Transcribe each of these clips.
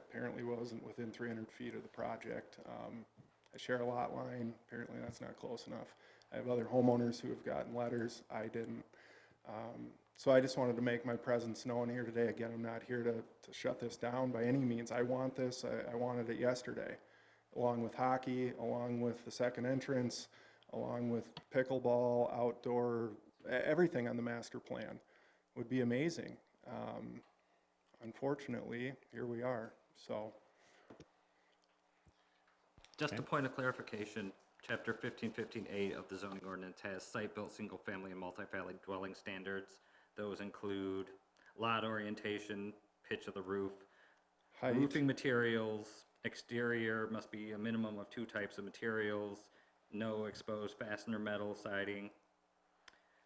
apparently wasn't within 300 feet of the project. I share a lot line, apparently that's not close enough. I have other homeowners who have gotten letters, I didn't. So I just wanted to make my presence known here today. Again, I'm not here to shut this down by any means. I want this, I wanted it yesterday, along with hockey, along with the second entrance, along with pickleball, outdoor, everything on the master plan would be amazing. Unfortunately, here we are, so. Just a point of clarification, Chapter 1515A of the zoning ordinance has site-built single-family and multifamily dwelling standards. Those include lot orientation, pitch of the roof, Height. roofing materials, exterior must be a minimum of 2 types of materials, no exposed fastener metal siding.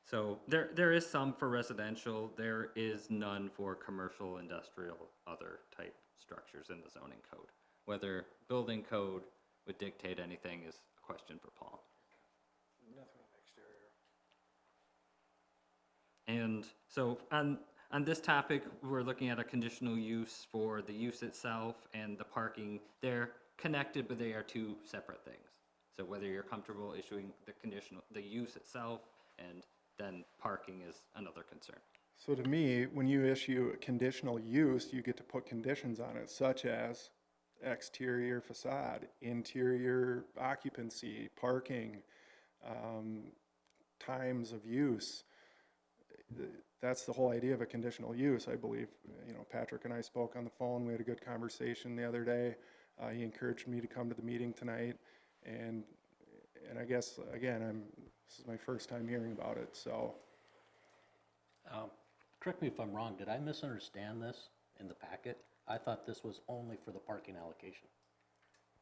So there is some for residential, there is none for commercial, industrial, other type structures in the zoning code. Whether building code would dictate anything is a question for Paul. Nothing exterior. And so on this topic, we're looking at a conditional use for the use itself and the parking. They're connected, but they are 2 separate things. So whether you're comfortable issuing the use itself, and then parking is another concern. So to me, when you issue a conditional use, you get to put conditions on it, such as exterior facade, interior occupancy, parking, times of use. That's the whole idea of a conditional use, I believe. You know, Patrick and I spoke on the phone. We had a good conversation the other day. He encouraged me to come to the meeting tonight, and I guess again, this is my first time hearing about it. So, Correct me if I'm wrong. Did I misunderstand this in the packet? I thought this was only for the parking allocation,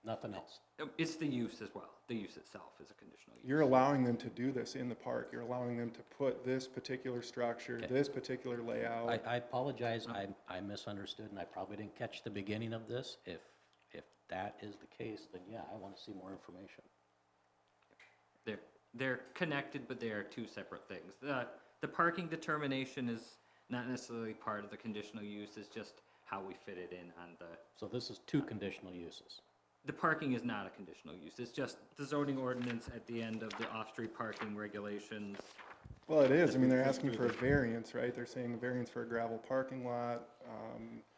nothing else. It's the use as well. The use itself is a conditional use. you're allowing them to do this in the park. You're allowing them to put this particular structure, Okay. this particular layout. I apologize. I misunderstood, and I probably didn't catch the beginning of this. If that is the case, then yeah, I want to see more information. They're connected, but they are 2 separate things. The parking determination is not necessarily part of the conditional use, it's just how we fit it in on the, So this is 2 conditional uses. the parking is not a conditional use, it's just the zoning ordinance at the end of the off-street parking regulations. Well, it is. I mean, they're asking for a variance, right? They're saying a variance for a gravel parking lot.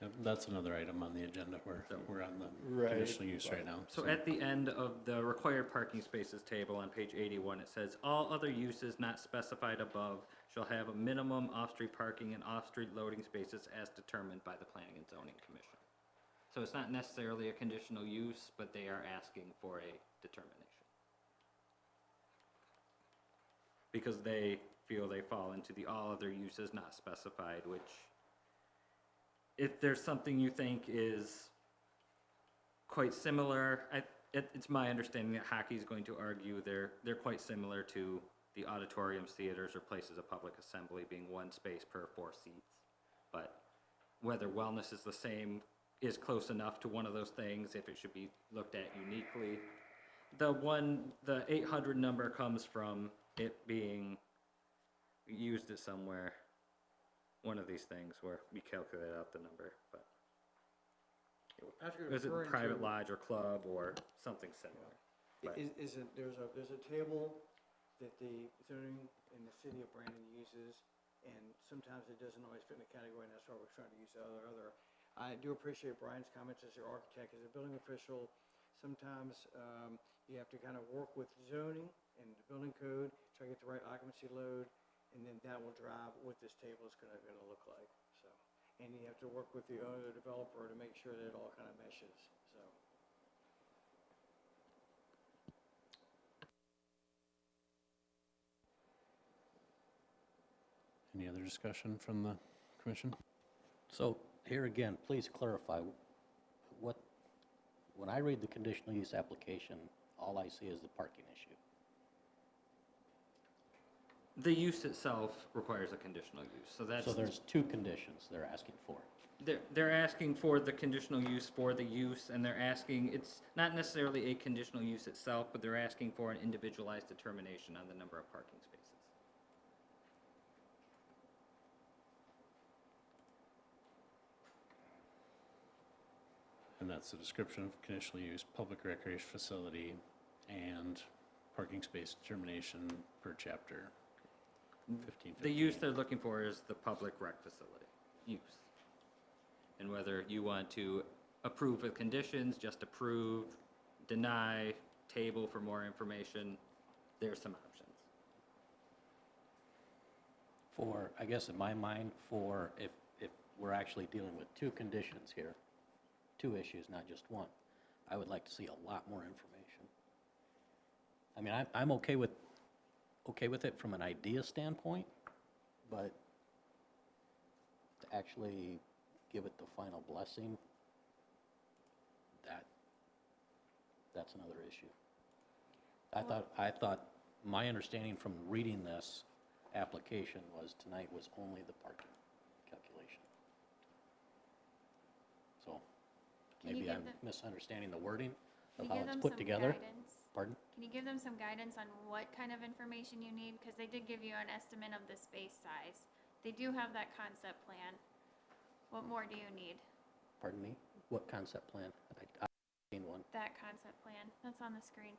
Yep, that's another item on the agenda where we're on the Right. conditional use right now. So at the end of the required parking spaces table on page 81, it says, all other uses not specified above shall have a minimum off-street parking and off-street loading spaces as determined by the Planning and Zoning Commission. So it's not necessarily a conditional use, but they are asking for a determination. Because they feel they fall into the all other uses not specified, which if there's something you think is quite similar, it's my understanding that hockey is going to argue they're quite similar to the auditoriums, theaters, or places of public assembly being 1 space per 4 seats. But whether wellness is the same is close enough to one of those things, if it should be looked at uniquely. The 800 number comes from it being used at somewhere, one of these things where we calculate out the number, but is it private lodge or club or something similar? But There's a table that the zoning in the city of Brandon uses, and sometimes it doesn't always fit in the category, and that's why we're trying to use other. I do appreciate Brian's comments as your architect, as a building official. Sometimes you have to kind of work with zoning and the building code, try to get the right occupancy load, and then that will drive what this table is going to look like. So, and you have to work with the owner, the developer, to make sure that it all kind of meshes. So. Any other discussion from the commission? So here again, please clarify when I read the conditional use application, all I see is the parking issue. the use itself requires a conditional use, so that's. So there's 2 conditions they're asking for. They're asking for the conditional use for the use, and they're asking, it's not necessarily a conditional use itself, but they're asking for an individualized determination on the number of parking spaces. And that's the description of conditional use, public recreation facility, and parking space determination per chapter 15. The use they're looking for is the public rec facility use. And whether you want to approve with conditions, just approve, deny, table for more information, there's some options. For, I guess in my mind, for if we're actually dealing with two conditions here, two issues, not just one, I would like to see a lot more information. I mean, I'm okay with it from an idea standpoint, but to actually give it the final blessing, that's another issue. I thought my understanding from reading this application was tonight was only the parking calculation. So Can you maybe give I'm them- misunderstanding the wording Can of you how give it's them put some together. guidance? Pardon? Can you give them some guidance on what kind of information you need? Because they did give you an estimate of the space size. They do have that concept plan. What more do you need? Pardon me? What concept plan? I've seen one. That concept plan, that's on the screen.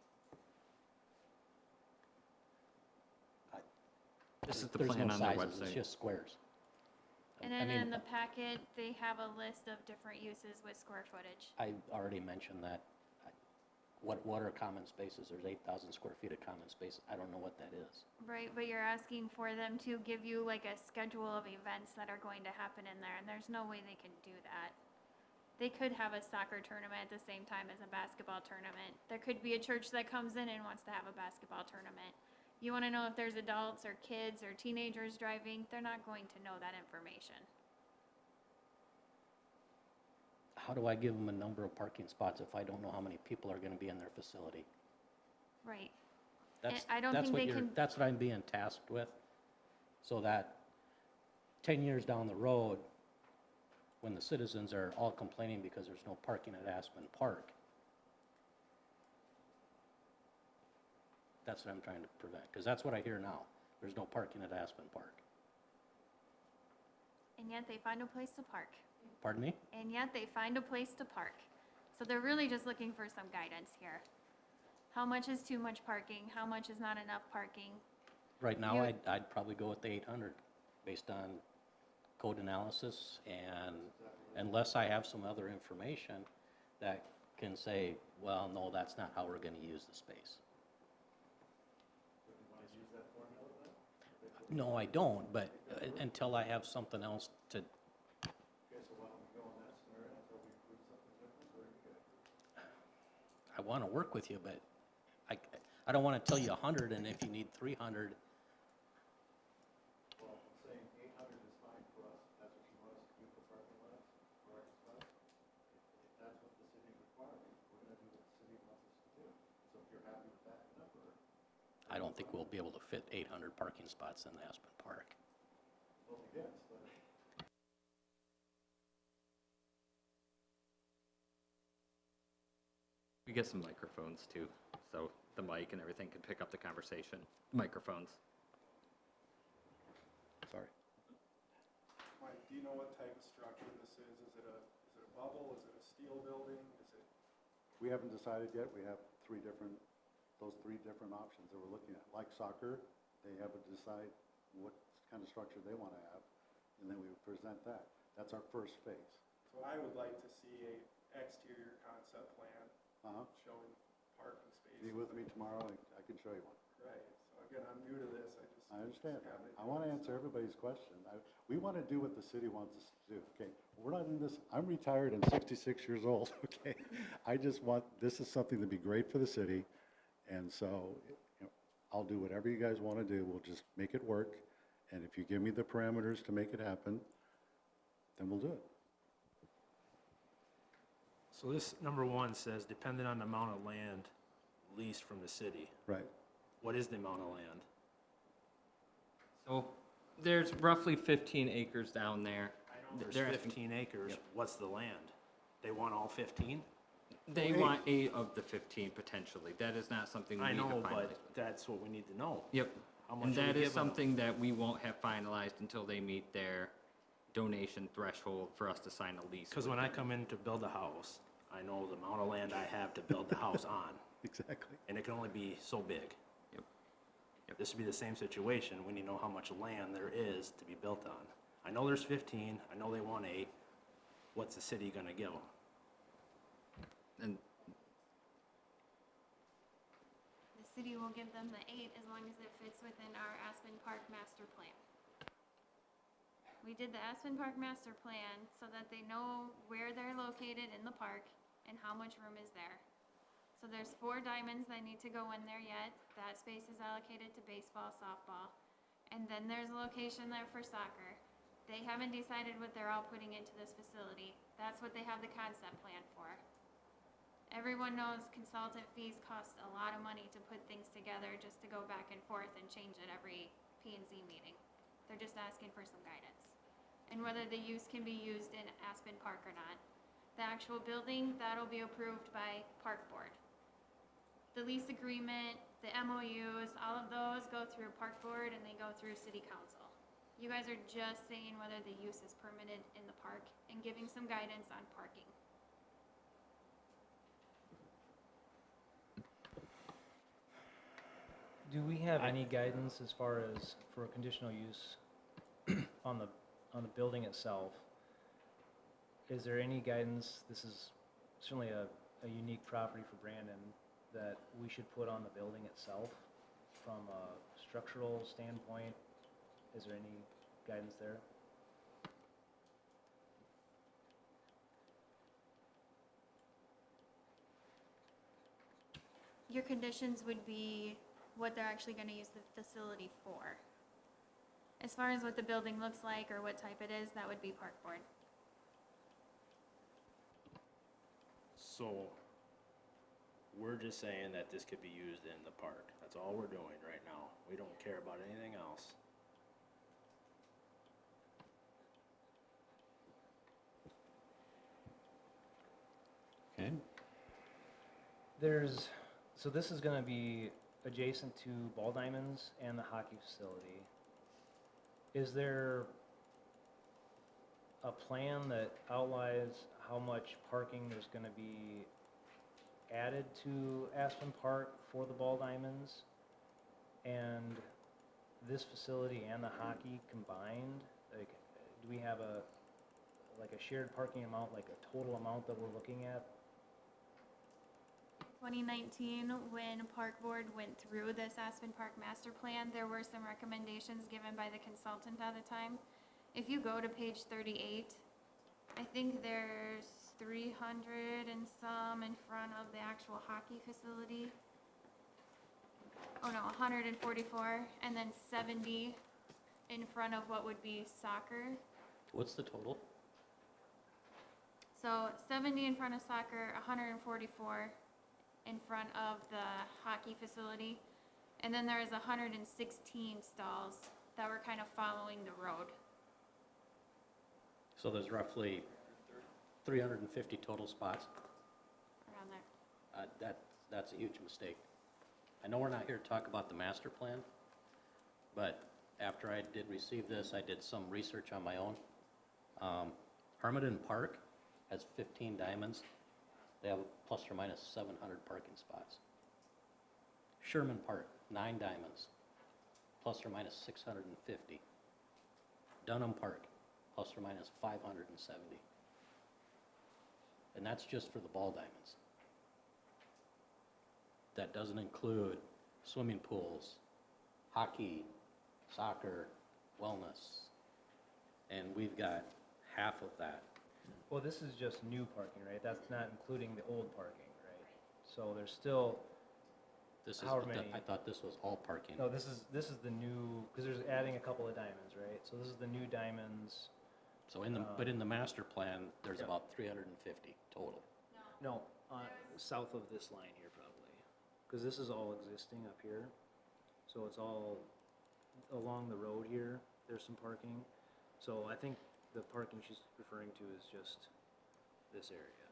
This is the There's plan no on their sizes, It's website. just squares. And I then mean, in the packet, they have a list of different uses with square footage. I already mentioned that. What are common spaces? There's 8,000 square feet of common space. I don't know what that is. Right, but you're asking for them to give you like a schedule of events that are going to happen in there, and there's no way they can do that. They could have a soccer tournament at the same time as a basketball tournament. There could be a church that comes in and wants to have a basketball tournament. You want to know if there's adults or kids or teenagers driving, they're not going to know that information. How do I give them a number of parking spots if I don't know how many people are going to be in their facility? Right. That's, I don't that's think what they you're, can- that's what I'm being tasked with. So that 10 years down the road, when the citizens are all complaining because there's no parking at Aspen Park, that's what I'm trying to prevent, because that's what I hear now. There's no parking at Aspen Park. And yet they find a place to park. Pardon me? And yet they find a place to park. So they're really just looking for some guidance here. How much is too much parking? How much is not enough parking? Right now, You- I'd probably go with the 800 based on code analysis, and unless I have some other information that can say, well, no, that's not how we're going to use the space. No, I don't, but until I have something else to. I want to work with you, but I don't want to tell you 100, and if you need 300, Well, I'm saying 800 is fine for us, that's what you want us to do for parking lots, parking spots. If that's what the city requires, we're gonna do what the city wants us to do. So if you're happy with that number, I don't think we'll be able to fit 800 parking spots in Aspen Park. well, yes, but We get some microphones too, so the mic and everything can pick up the conversation. Microphones. Sorry. Mike, do you know what type of structure this is? Is it a bubble? Is it a steel building? Is it? we haven't decided yet, we have those three different options that we're looking at. Like soccer, they have to decide what kind of structure they wanna have, and then we would present that. That's our first phase. So I would like to see a exterior concept plan showing parking spaces. Be with me tomorrow, I can show you one. Right, so again, I'm new to this, I understand. have an I want to answer everybody's question. We want to do what the city wants us to do, okay? We're not in this, I'm retired and 66 years old, okay? I just want, this is something that'd be great for the city, and so, you know, I'll do whatever you guys want to do, we'll just make it work, and if you give me the parameters to make it happen, then we'll do it. So this number one says dependent on the amount of land leased from the city. Right. What is the amount of land? So there's roughly 15 acres down there. There's They're asking- 15 acres. What's the land? They want all 15? They want 8 of the 15 potentially. That is not something we I need to know, finalize. but that's what we need to know. Yep. How much And are we that is giving them? something that we won't have finalized until they meet their donation threshold for us to sign a lease. Because with when I them. come in to build a house, I know the amount of land I have to build the house on, Exactly. and it can only be so big. Yep. This would be the same situation when you know how much land there is to be built on. I know there's 15, I know they want 8. What's the city gonna give them? And The city will give them the 8 as long as it fits within our Aspen Park master plan. We did the Aspen Park master plan so that they know where they're located in the park and how much room is there. So there's 4 diamonds that need to go in there yet. That space is allocated to baseball, softball. And then there's a location there for soccer. They haven't decided what they're all putting into this facility. That's what they have the concept plan for. Everyone knows consultant fees cost a lot of money to put things together just to go back and forth and change it every P&Z meeting. They're just asking for some guidance. And whether the use can be used in Aspen Park or not. The actual building, that'll be approved by Park Board. The lease agreement, the MOUs, all of those go through Park Board and they go through City Council. You guys are just saying whether the use is permitted in the park and giving some guidance on parking. Do we have any guidance as far as for a conditional use on the building itself? Is there any guidance, this is certainly a unique property for Brandon, that we should put on the building itself from a structural standpoint? Is there any guidance there? Your conditions would be what they're actually gonna use the facility for. As far as what the building looks like or what type it is, that would be Park Board. So, we're just saying that this could be used in the park. That's all we're doing right now. We don't care about anything else. Okay, So this is gonna be adjacent to Ball Diamonds and the hockey facility. Is there a plan that outlines how much parking there's gonna be added to Aspen Park for the Ball Diamonds? And this facility and the hockey combined? Like, do we have a shared parking amount, like a total amount that we're looking at? 2019, when Park Board went through this Aspen Park master plan, there were some recommendations given by the consultant at the time. If you go to page 38, I think there's 300 and some in front of the actual hockey facility. Oh no, 144, and then 70 in front of what would be soccer. What's the total? So 70 in front of soccer, 144 in front of the hockey facility. And then there is 116 stalls that were kind of following the road. So there's roughly 350 total spots. Around there. That's a huge mistake. I know we're not here to talk about the master plan, but after I did receive this, I did some research on my own. Hermiton Park has 15 diamonds. They have plus or minus 700 parking spots. Sherman Park, 9 diamonds, plus or minus 650. Dunham Park, plus or minus 570. And that's just for the ball diamonds. That doesn't include swimming pools, hockey, soccer, wellness. And we've got half of that. Well, this is just new parking, right? That's not including the old parking, right? So there's still, This is, However many. I thought this was all parking. no, this is the new, because there's adding a couple of diamonds, right? So this is the new diamonds. So but in the master plan, there's Yeah. about 350 total. No, south of this line here probably, because this is all existing up here. So it's all along the road here, there's some parking. So I think the parking she's referring to is just this area.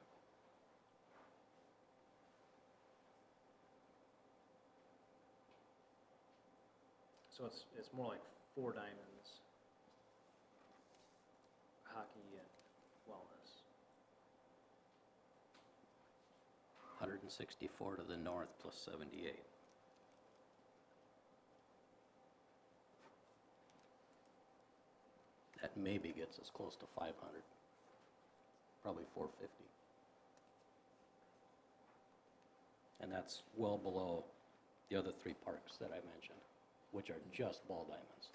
So it's more like 4 diamonds, hockey and wellness. 164 to the north plus 78. That maybe gets us close to 500, probably 450. And that's well below the other 3 parks that I mentioned, which are just ball diamonds.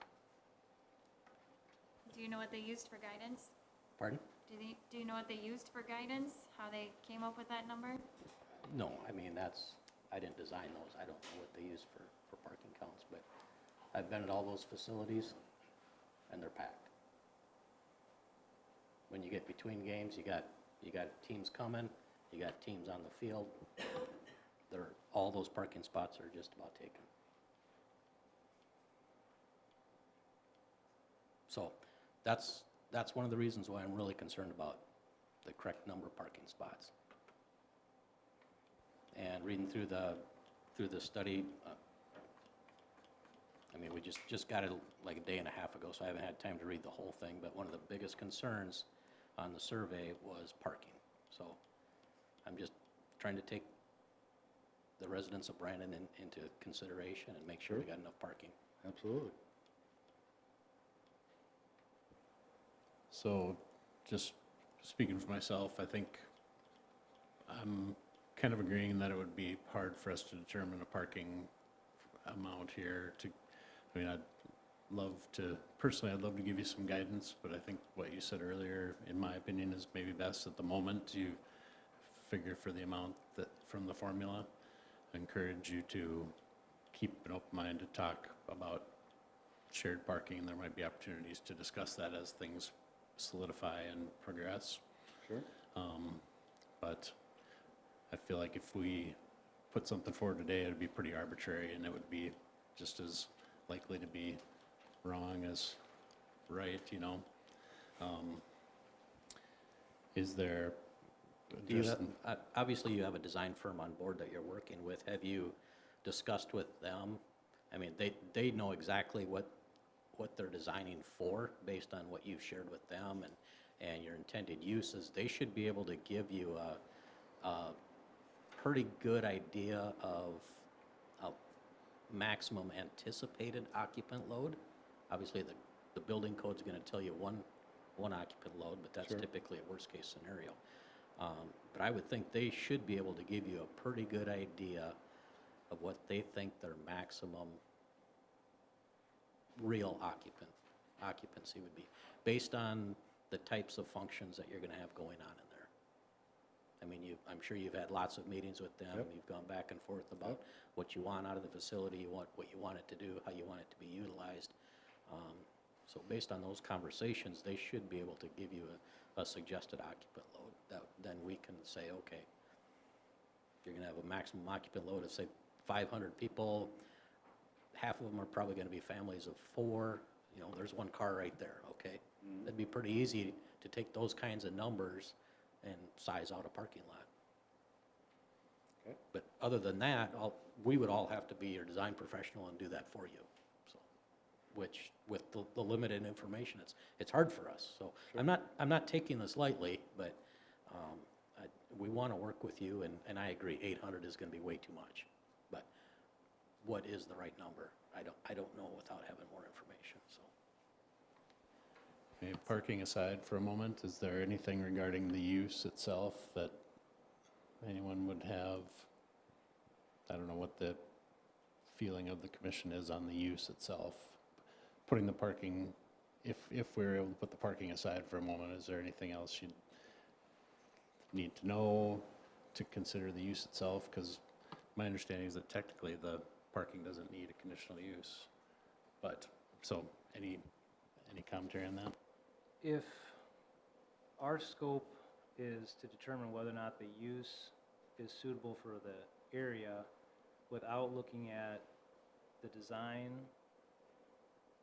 Do you know what they used for guidance? Pardon? Do you know what they used for guidance? How they came up with that number? No, I mean, I didn't design those. I don't know what they use for parking counts, but I've been at all those facilities, and they're packed. When you get between games, you got teams coming, you got teams on the field. All those parking spots are just about taken. So that's one of the reasons why I'm really concerned about the correct number of parking spots. And reading through the study, I mean, we just got it like a day and a half ago, so I haven't had time to read the whole thing, but one of the biggest concerns on the survey was parking. So I'm just trying to take the residents of Brandon into consideration and make sure we got enough parking. Absolutely. So, just speaking for myself, I think I'm kind of agreeing that it would be hard for us to determine a parking amount here I mean, personally, I'd love to give you some guidance, but I think what you said earlier, in my opinion, is maybe best at the moment. You figure for the amount that from the formula. I encourage you to keep an open mind to talk about shared parking. There might be opportunities to discuss that as things solidify and progress. Sure. But I feel like if we put something forward today, it'd be pretty arbitrary, and it would be just as likely to be wrong as right, you know? Is there Do you just, obviously you have a design firm on board that you're working with. Have you discussed with them? I mean, they know exactly what they're designing for based on what you've shared with them and your intended uses. They should be able to give you a pretty good idea of maximum anticipated occupant load. Obviously, the building code's going to tell you one occupant load, but that's typically a worst case scenario. But I would think they should be able to give you a pretty good idea of what they think their maximum real occupancy would be, based on the types of functions that you're going to have going on in there. I mean, I'm sure you've had lots of meetings with them. Yep. You've gone back and forth about what you want out of the facility, what you want it to do, how you want it to be utilized. So based on those conversations, they should be able to give you a suggested occupant load. Then we can say, okay, you're going to have a maximum occupant load of, say, 500 people. Half of them are probably going to be families of 4. You know, there's one car right there, okay? It'd be pretty easy to take those kinds of numbers and size out a parking lot. Okay. But other than that, we would all have to be your design professional and do that for you. So, which with the limited information, it's hard for us. So I'm not taking this lightly, but we want to work with you, and I agree, 800 is going to be way too much. But what is the right number? I don't know without having more information. So. okay, parking aside for a moment, is there anything regarding the use itself that anyone would have? I don't know what the feeling of the commission is on the use itself. Putting the parking, if we're able to put the parking aside for a moment, is there anything else you'd need to know to consider the use itself? Because my understanding is that technically the parking doesn't need a conditional use. But, so, any commentary on that? If our scope is to determine whether or not the use is suitable for the area without looking at the design,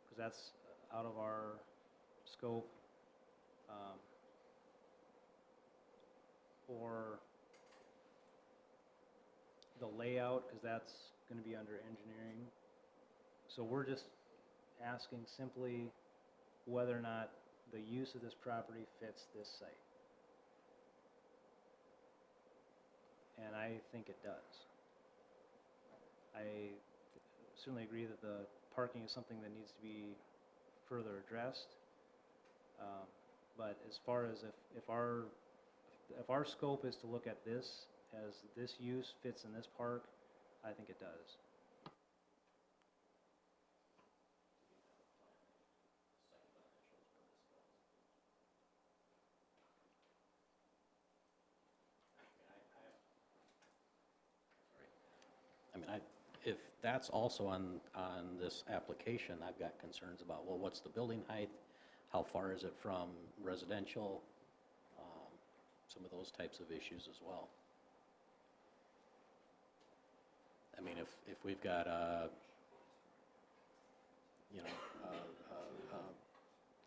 because that's out of our scope, or the layout, because that's going to be under engineering. So we're just asking simply whether or not the use of this property fits this site. And I think it does. I certainly agree that the parking is something that needs to be further addressed. But as far as if our scope is to look at this as this use fits in this park, I think it does. I mean, if that's also on this application, I've got concerns about, well, what's the building height? How far is it from residential? Some of those types of issues as well. I mean, if we've got a, you know,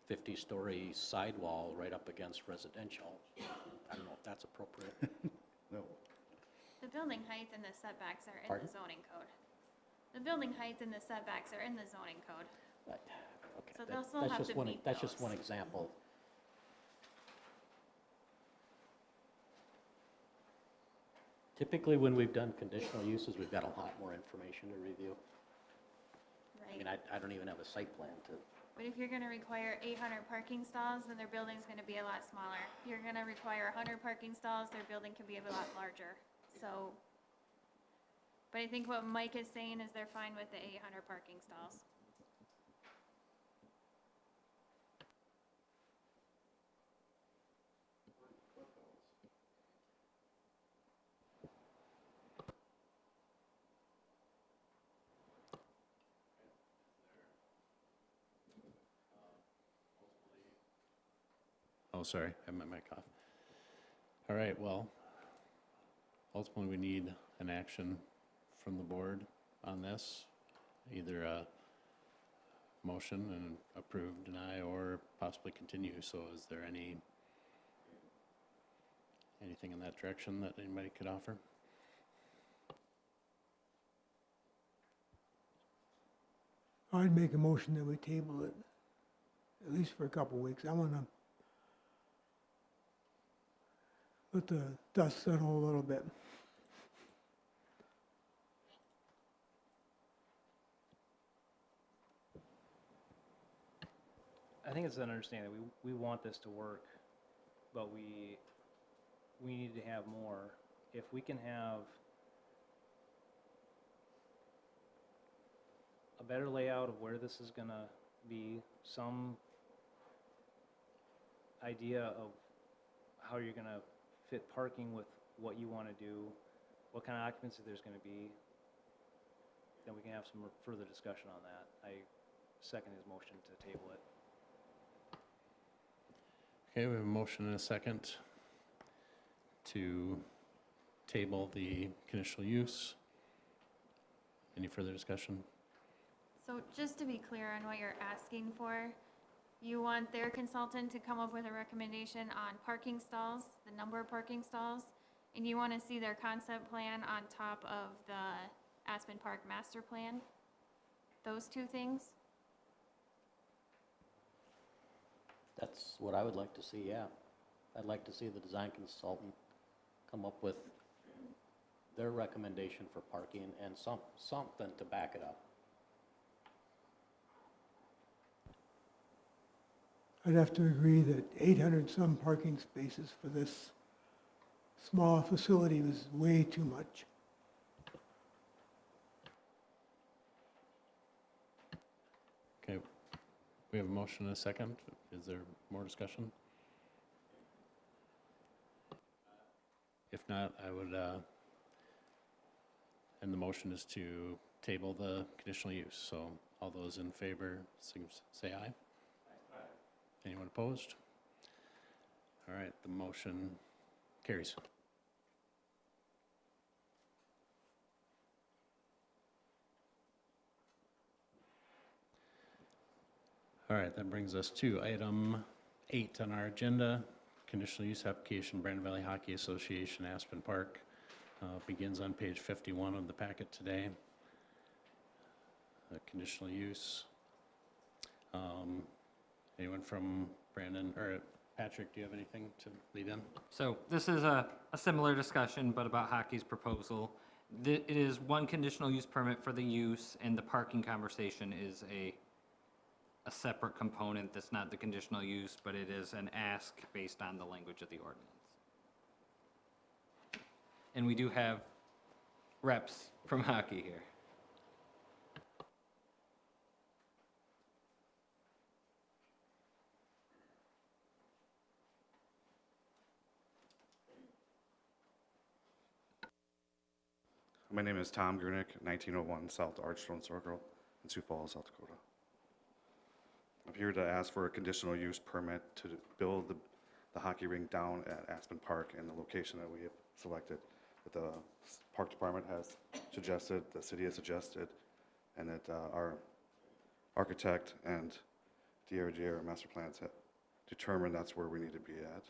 a 50-story sidewall right up against residential, I don't know if that's appropriate. No. The building height and the setbacks are in Pardon? the zoning code. The building height and the setbacks are in the zoning code. Okay, So they'll still have to meet that's just those. one example. Typically, when we've done conditional uses, we've got a lot more information to review. I mean, Right. I don't even have a site plan to, But if you're gonna require 800 parking stalls, then their building's gonna be a lot smaller. If you're gonna require 100 parking stalls, their building can be a lot larger. So, but I think what Mike is saying is they're fine with the 800 parking stalls. Oh, sorry, I have my mic off. All right, well, ultimately, we need an action from the board on this, either a motion and approve, deny, or possibly continue. So is there anything in that direction that anybody could offer? I'd make a motion that we table it, at least for a couple of weeks. I want to let the dust settle a little bit. I think it's an understanding that we want this to work, but we need to have more. If we can have a better layout of where this is gonna be, some idea of how you're gonna fit parking with what you wanna do, what kind of occupancy there's gonna be, then we can have some further discussion on that. I second his motion to table it. Okay, we have a motion and a second to table the conditional use. Any further discussion? So just to be clear on what you're asking for, you want their consultant to come up with a recommendation on parking stalls, the number of parking stalls, and you want to see their concept plan on top of the Aspen Park master plan? Those two things? that's what I would like to see, yeah. I'd like to see the design consultant come up with their recommendation for parking and something to back it up. I'd have to agree that 800 some parking spaces for this small facility was way too much. Okay, we have a motion and a second. Is there more discussion? If not, I would, and the motion is to table the conditional use. So all those in favor, say aye. Anyone opposed? All right, the motion carries. All right, that brings us to item 8 on our agenda, conditional use application, Brandon Valley Hockey Association, Aspen Park. Begins on page 51 of the packet today. Conditional use. Anyone from Brandon or Patrick, do you have anything to lead in? So this is a similar discussion, but about hockey's proposal. It is one conditional use permit for the use, and the parking conversation is a separate component that's not the conditional use, but it is an ask based on the language of the ordinance. And we do have reps from hockey here. My name is Tom Grunick, 1901 South Archstone Circle in Sioux Falls, South Dakota. I'm here to ask for a conditional use permit to build the hockey rink down at Aspen Park in the location that we have selected, that the park department has suggested, the city has suggested, and that our architect and DRG, our master plans, have determined that's where we need to be at.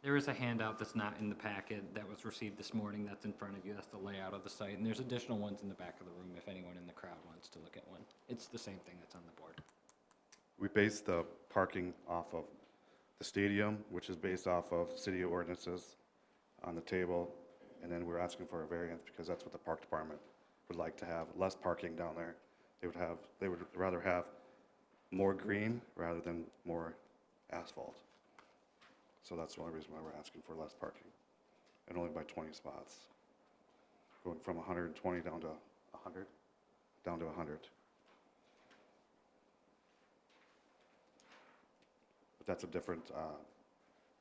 There is a handout that's not in the packet that was received this morning that's in front of you. That's the layout of the site. And there's additional ones in the back of the room if anyone in the crowd wants to look at one. It's the same thing that's on the board. We base the parking off of the stadium, which is based off of city ordinances on the table. And then we're asking for a variance because that's what the park department would like to have, less parking down there. They would rather have more green rather than more asphalt. So that's the only reason why we're asking for less parking, and only by 20 spots. Going from 120 down to 100, down to 100. But that's a different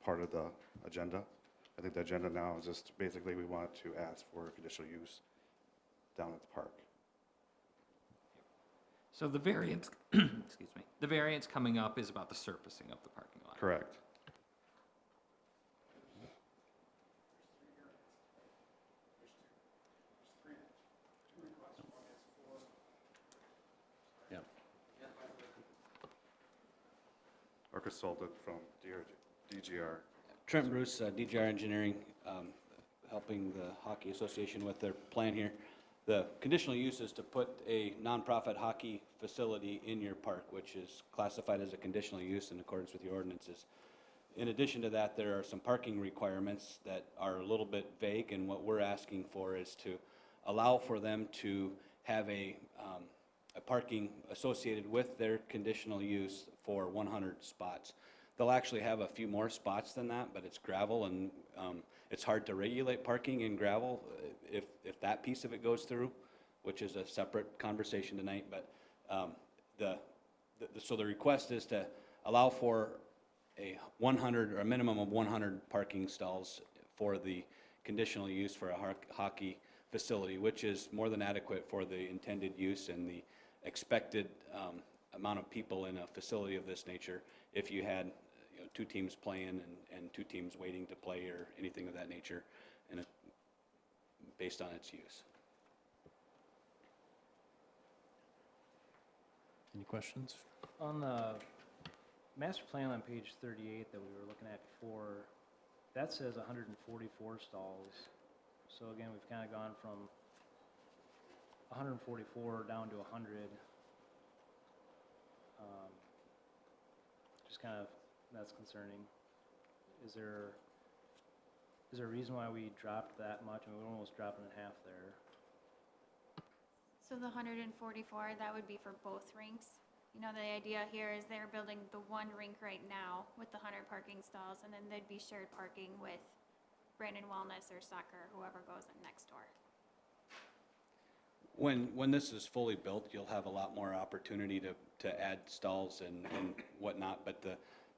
part of the agenda. I think the agenda now is just basically we want to ask for conditional use down at the park. So the variance, excuse me, the variance coming up is about the surfacing of the parking lot. Correct. Yeah. Our consultant from DGR. Trent Bruce, DGR Engineering, helping the Hockey Association with their plan here. The conditional use is to put a nonprofit hockey facility in your park, which is classified as a conditional use in accordance with your ordinances. In addition to that, there are some parking requirements that are a little bit vague, and what we're asking for is to allow for them to have a parking associated with their conditional use for 100 spots. They'll actually have a few more spots than that, but it's gravel, and it's hard to regulate parking in gravel if that piece of it goes through, which is a separate conversation tonight. But so the request is to allow for a 100 or a minimum of 100 parking stalls for the conditional use for a hockey facility, which is more than adequate for the intended use and the expected amount of people in a facility of this nature if you had two teams playing and two teams waiting to play or anything of that nature, and based on its use. Any questions? On the master plan on page 38 that we were looking at before, that says 144 stalls. So again, we've kind of gone from 144 down to 100. Just kind of, that's concerning. Is there a reason why we dropped that much? I mean, we're almost dropping in half there. So the 144, that would be for both rinks. You know, the idea here is they're building the one rink right now with the 100 parking stalls, and then they'd be shared parking with Brandon Wellness or soccer, whoever goes in next door. When this is fully built, you'll have a lot more opportunity to add stalls and whatnot, but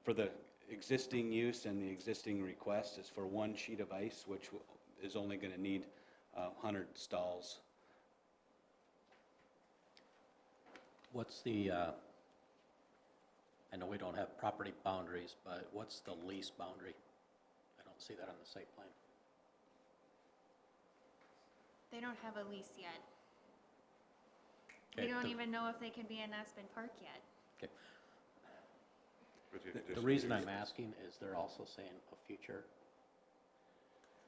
for the existing use and the existing request is for one sheet of ice, which is only going to need 100 stalls. What's the, I know we don't have property boundaries, but what's the lease boundary? I don't see that on the site plan. They don't have a lease yet. We Okay, don't even know if they can be in Aspen Park yet. Okay. The reason I'm asking is they're also saying a future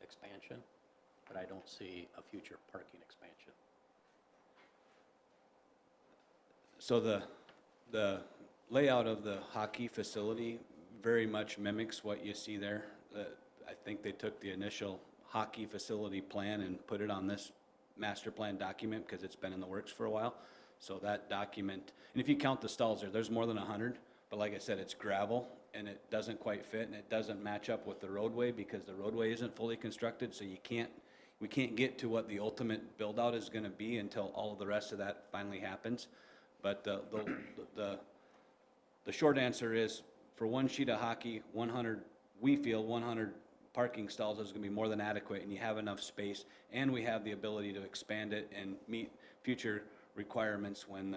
expansion. but I don't see a future parking expansion. So the layout of the hockey facility very much mimics what you see there. I think they took the initial hockey facility plan and put it on this master plan document because it's been in the works for a while. So that document, and if you count the stalls there, there's more than 100, but like I said, it's gravel and it doesn't quite fit and it doesn't match up with the roadway because the roadway isn't fully constructed, so we can't get to what the ultimate build-out is gonna be until all of the rest of that finally happens. But the short answer is, for one sheet of hockey, 100, we feel 100 parking stalls is gonna be more than adequate, and you have enough space, and we have the ability to expand it and meet future requirements when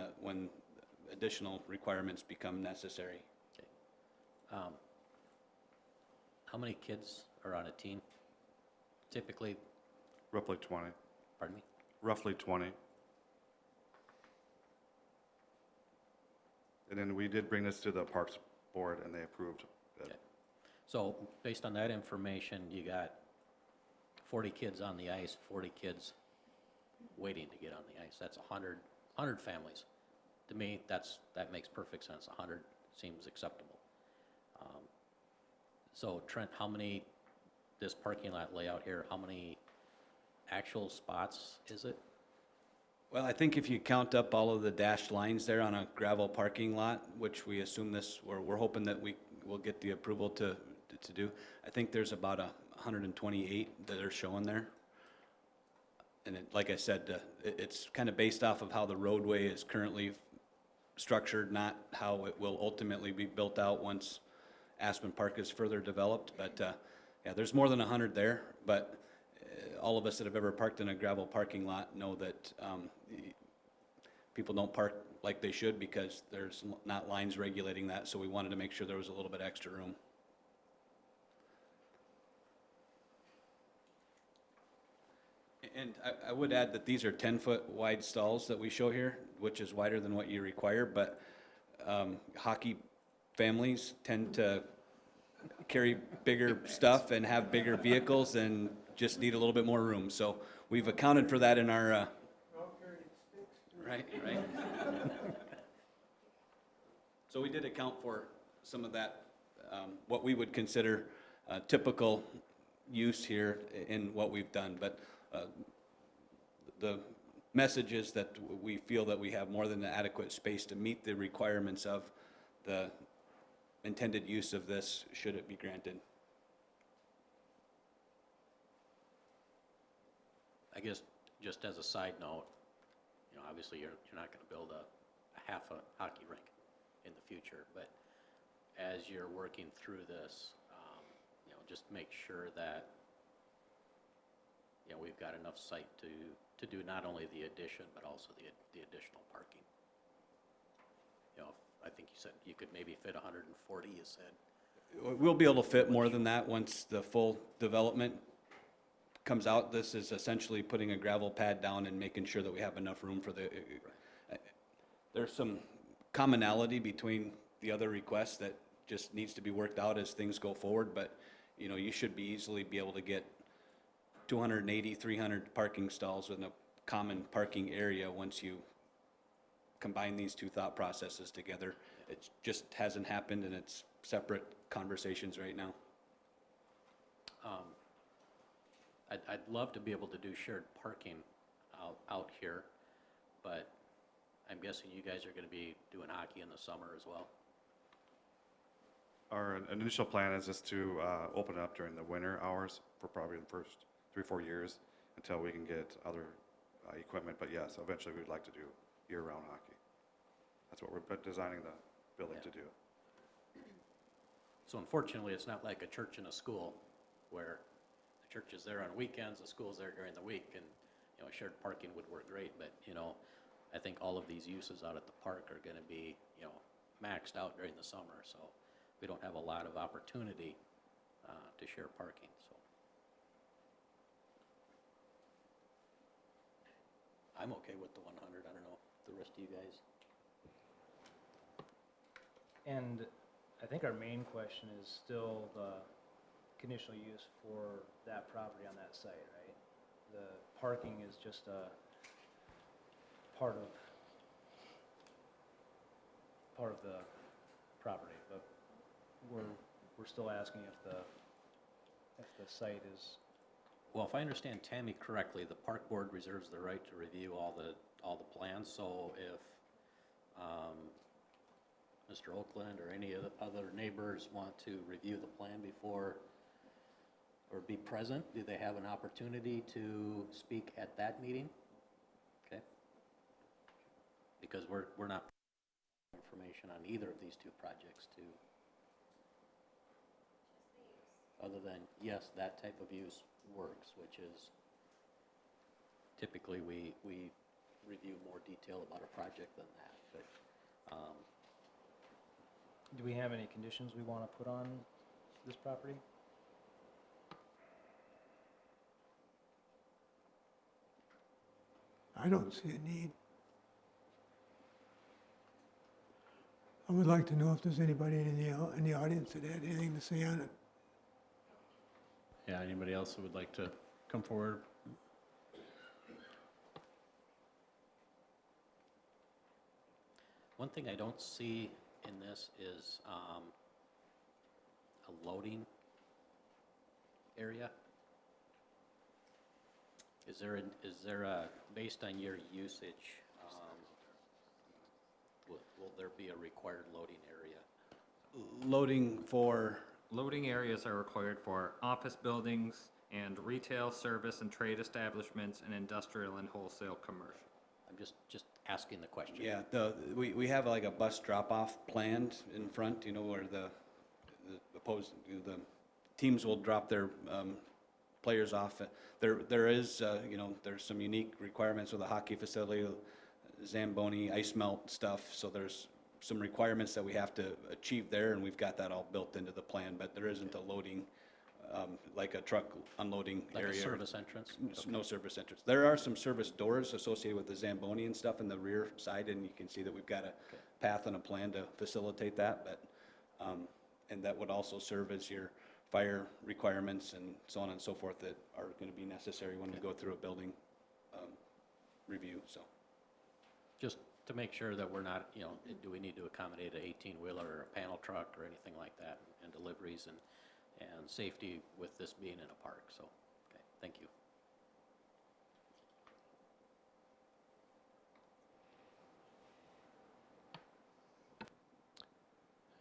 additional requirements become necessary. How many kids are on a team? Typically, Roughly 20. pardon me? Roughly 20. And then we did bring this to the Parks Board, and they approved it. Okay. So based on that information, you got 40 kids on the ice, 40 kids waiting to get on the ice. That's 100 families. To me, that makes perfect sense. 100 seems acceptable. So Trent, how many, this parking lot layout here, how many actual spots is it? Well, I think if you count up all of the dashed lines there on a gravel parking lot, which we assume we're hoping that we will get the approval to do, I think there's about 128 that are showing there. And like I said, it's kind of based off of how the roadway is currently structured, not how it will ultimately be built out once Aspen Park is further developed. But yeah, there's more than 100 there, but all of us that have ever parked in a gravel parking lot know that people don't park like they should because there's not lines regulating that, so we wanted to make sure there was a little bit extra room. And I would add that these are 10-foot wide stalls that we show here, which is wider than what you require, but hockey families tend to carry bigger stuff and have bigger vehicles and just need a little bit more room. So we've accounted for that in our, right. So we did account for some of that, what we would consider typical use here in what we've done. But the message is that we feel that we have more than adequate space to meet the requirements of the intended use of this, should it be granted. I guess, just as a side note, obviously you're not going to build a half a hockey rink in the future, but as you're working through this, just make sure that, we've got enough site to do not only the addition, but also the additional parking. I think you said you could maybe fit 140, you said. We'll be able to fit more than that once the full development comes out. This is essentially putting a gravel pad down and making sure that we have enough room for the, there's some commonality between the other requests that just needs to be worked out as things go forward, but you should easily be able to get 280, 300 parking stalls in a common parking area once you combine these two thought processes together. It just hasn't happened, and it's separate conversations right now. I'd love to be able to do shared parking out here, but I'm guessing you guys are going to be doing hockey in the summer as well. Our initial plan is just to open it up during the winter hours for probably the first 3-4 years until we can get other equipment. But yes, eventually we'd like to do year-round hockey. That's what we're designing the building to do. So unfortunately, it's not like a church and a school where the church is there on weekends, the school's there during the week, and shared parking would work great. But I think all of these uses out at the park are going to be maxed out during the summer, so we don't have a lot of opportunity to share parking. So I'm okay with the 100. I don't know the rest of you guys. And I think our main question is still the conditional use for that property on that site, right? the parking is just a part of the property, but we're still asking if the site is, Well, if I understand Tammy correctly, the park board reserves the right to review all the plans, so if, Mr. Oakland or any of the other neighbors want to review the plan before, or be present, do they have an opportunity to speak at that meeting? Okay. Because we're not information on either of these two projects to, other than, yes, that type of use works, which is typically we review more detail about a project than that, but, do we have any conditions we want to put on this property? I don't see a need. I would like to know if there's anybody in the audience that had anything to say on it. Yeah, anybody else who would like to come forward? one thing I don't see in this is, a loading area. Is there a, based on your usage, will there be a required loading area? Loading for, Loading areas are required for office buildings and retail, service, and trade establishments and industrial and wholesale commercial. I'm just asking the question. yeah, we have like a bus drop-off planned in front, you know, where the teams will drop their players off. There is, you know, there's some unique requirements with the hockey facility, Zamboni, ice melt stuff, so there's some requirements that we have to achieve there, and we've got that all built into the plan, but there isn't a loading, like a truck unloading area. Like a service entrance? No service entrance. There are some service doors associated with the Zamboni and stuff in the rear side, and you can see that we've got a path and a plan to facilitate that, but, and that would also serve as your fire requirements and so on and so forth that are gonna be necessary when we go through a building, review, so. Just to make sure that we're not, you know, do we need to accommodate an 18-wheeler or a panel truck or anything like that, and deliveries and safety with this being in a park, so, okay, thank you.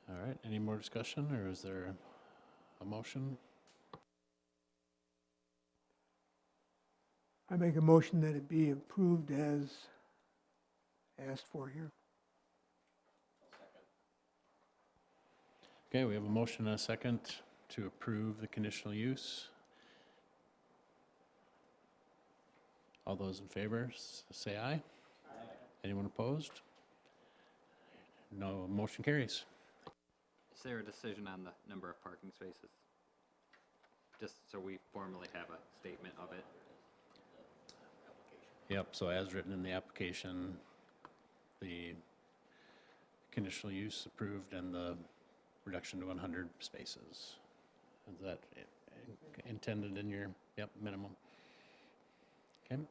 All right, any more discussion, or is there a motion? I make a motion that it be approved as asked for here. Okay, we have a motion and a second to approve the conditional use. All those in favor, say aye. Aye. Anyone opposed? No, motion carries. Is there a decision on the number of parking spaces? Just so we formally have a statement of it. Yep, so as written in the application, the conditional use approved and the reduction to 100 spaces. Is that intended in your, yep, minimum? Okay.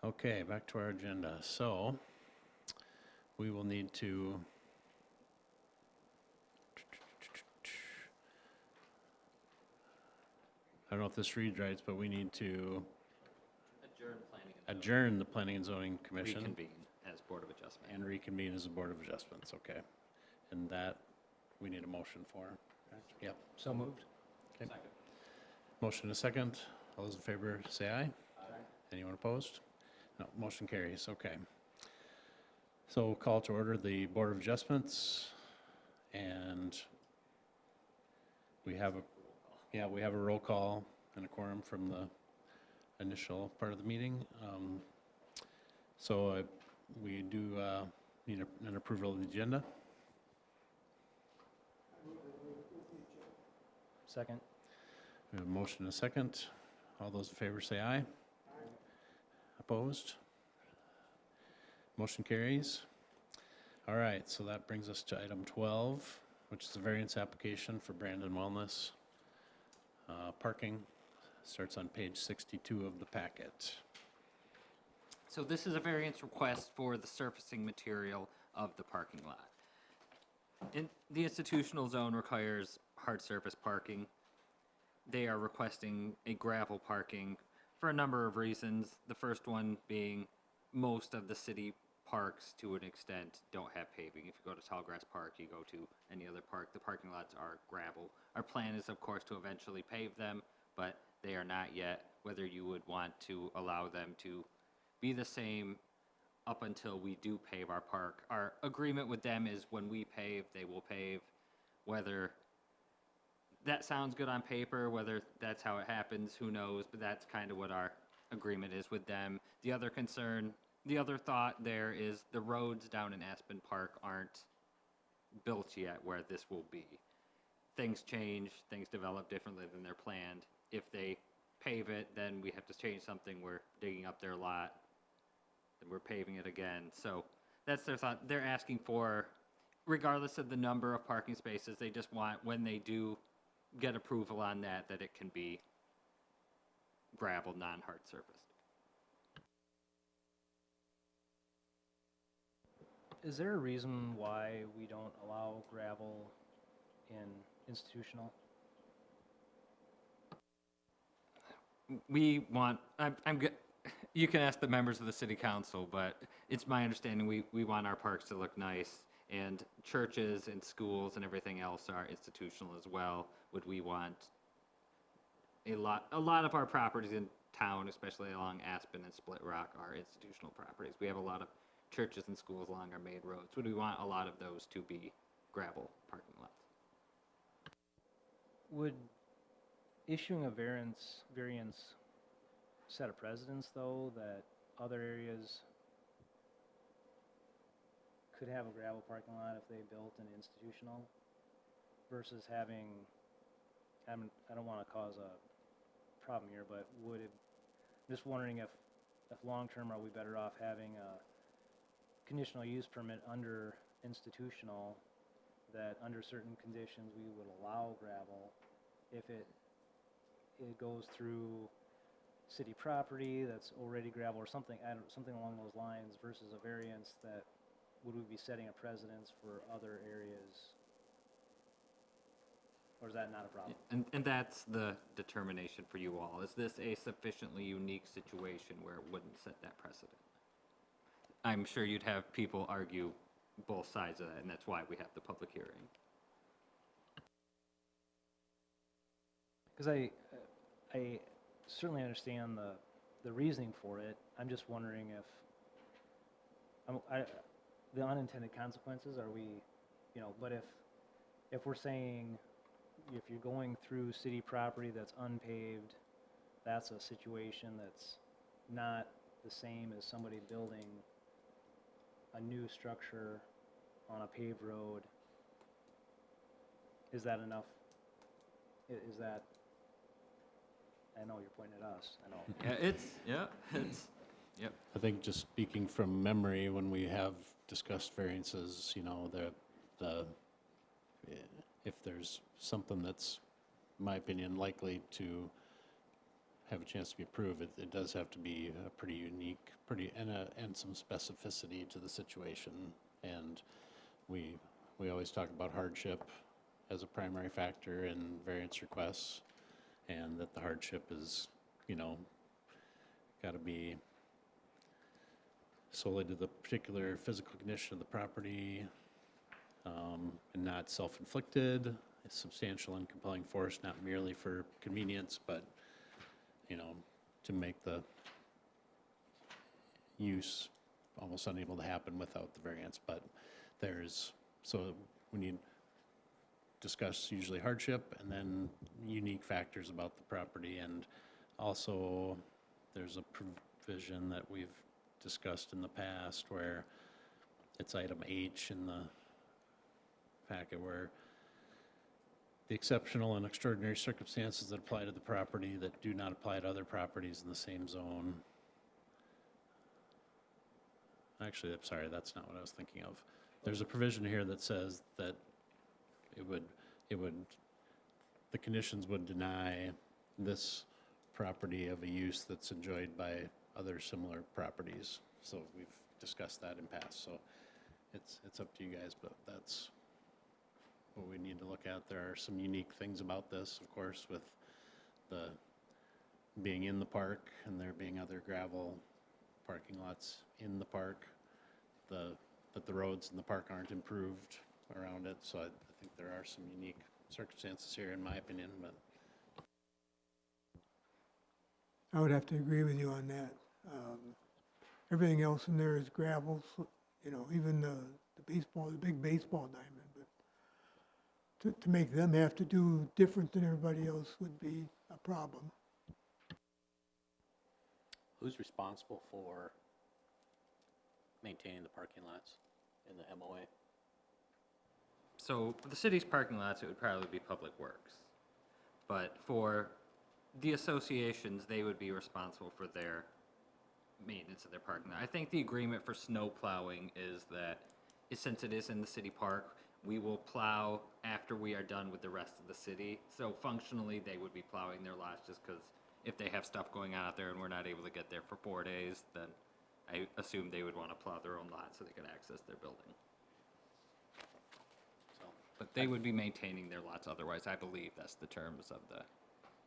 Okay, back to our agenda. So we will need to I don't know if this reads right, but we need to adjourn the Planning and Zoning Commission. Reconvene as Board of Adjustment. And reconvene as a Board of Adjustments, okay. And that, we need a motion for. Yep. So moved. Okay. Motion and a second. All those in favor, say aye. Aye. Anyone opposed? No, motion carries, okay. So call to order the Board of Adjustments, and we have a roll call and a quorum from the initial part of the meeting. So we do need an approval of the agenda. Second. We have a motion and a second. All those in favor say aye. Aye. Opposed? Motion carries. All right, so that brings us to item 12, which is a variance application for Brandon Wellness. Parking starts on page 62 of the packet. So this is a variance request for the surfacing material of the parking lot. The institutional zone requires hard surface parking. They are requesting a gravel parking for a number of reasons. The first one being most of the city parks, to an extent, don't have paving. If you go to Tallgrass Park, you go to any other park, the parking lots are gravel. Our plan is, of course, to eventually pave them, but they are not yet. Whether you would want to allow them to be the same up until we do pave our park. Our agreement with them is when we pave, they will pave. Whether that sounds good on paper, whether that's how it happens, who knows, but that's kind of what our agreement is with them. The other concern, the other thought there is the roads down in Aspen Park aren't built yet where this will be. Things change, things develop differently than they're planned. If they pave it, then we have to change something. We're digging up their lot, and we're paving it again. So that's their thought. They're asking for, regardless of the number of parking spaces, they just want, when they do get approval on that, that it can be gravel, non-hard surface. Is there a reason why we don't allow gravel in institutional? We want, you can ask the members of the city council, but it's my understanding we want our parks to look nice, and churches and schools and everything else are institutional as well. Would we want a lot of our properties in town, especially along Aspen and Split Rock, are institutional properties. We have a lot of churches and schools along our main roads. Would we want a lot of those to be gravel parking lots? Would issuing a variance set a precedence, though, that other areas could have a gravel parking lot if they built an institutional versus having, I don't want to cause a problem here, but would it, just wondering if long-term, are we better off having a conditional use permit under institutional, that under certain conditions we would allow gravel if it goes through city property that's already gravel or something, something along those lines, versus a variance that would we be setting a precedence for other areas? Or is that not a problem? And that's the determination for you all. Is this a sufficiently unique situation where it wouldn't set that precedent? I'm sure you'd have people argue both sides of that, and that's why we have the public hearing. Because I certainly understand the reasoning for it. I'm just wondering if the unintended consequences, are we, but if we're saying if you're going through city property that's unpaved, that's a situation that's not the same as somebody building a new structure on a paved road. Is that enough? Is that, I know you're pointing at us, I know. Yep. I think just speaking from memory, when we have discussed variances, if there's something that's, in my opinion, likely to have a chance to be approved, it does have to be pretty unique, and some specificity to the situation. And we always talk about hardship as a primary factor in variance requests, and that the hardship is, got to be solely to the particular physical condition of the property, and not self-inflicted. It's substantial and compelling force, not merely for convenience, but, to make the use almost unable to happen without the variance. But so when you discuss usually hardship and then unique factors about the property, and also there's a provision that we've discussed in the past where it's item H in the packet, where the exceptional and extraordinary circumstances that apply to the property that do not apply to other properties in the same zone. Actually, I'm sorry, that's not what I was thinking of. There's a provision here that says that The conditions would deny this property of a use that's enjoyed by other similar properties. So we've discussed that in past, so it's up to you guys, but that's what we need to look at. There are some unique things about this, of course, with the being in the park and there being other gravel parking lots in the park. But the roads in the park aren't improved around it, so I think there are some unique circumstances here, in my opinion, but I would have to agree with you on that. Everything else in there is gravel, you know, even the baseball, the big baseball diamond, but to make them have to do different than everybody else would be a problem. Who's responsible for maintaining the parking lots in the MOA? So for the city's parking lots, it would probably be Public Works. But for the associations, they would be responsible for their maintenance of their parking lot. I think the agreement for snow plowing is that, since it is in the city park, we will plow after we are done with the rest of the city. So functionally, they would be plowing their lots just because if they have stuff going on out there and we're not able to get there for 4 days, then I assume they would want to plow their own lot so they could access their building. So, But they would be maintaining their lots otherwise. I believe that's the terms of the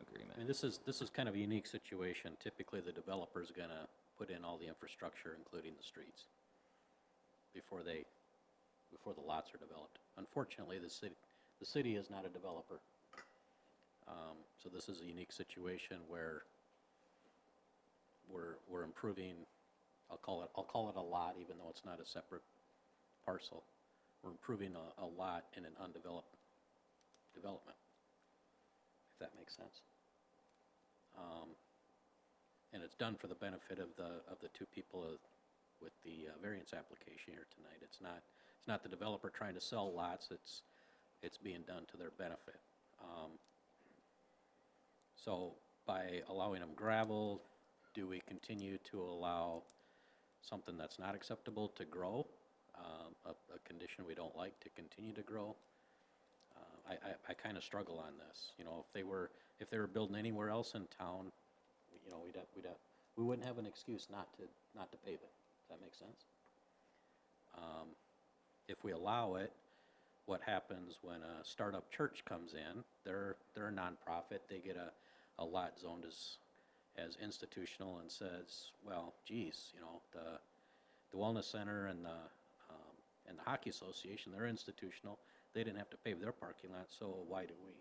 agreement. I mean, this is kind of a unique situation. Typically, the developer's gonna put in all the infrastructure, including the streets, before the lots are developed. Unfortunately, the city is not a developer. So this is a unique situation where we're improving, I'll call it a lot, even though it's not a separate parcel. We're improving a lot in an undeveloped development, if that makes sense. And it's done for the benefit of the two people with the variance application here tonight. It's not the developer trying to sell lots. It's being done to their benefit. So by allowing them gravel, do we continue to allow something that's not acceptable to grow? A condition we don't like to continue to grow? I kind of struggle on this. You know, if they were building anywhere else in town, you know, we wouldn't have an excuse not to pave it. Does that make sense? If we allow it, what happens when a startup church comes in? They're a nonprofit. They get a lot zoned as institutional and says, well, geez, you know, the wellness center and the hockey association, they're institutional. They didn't have to pave their parking lot, so why do we?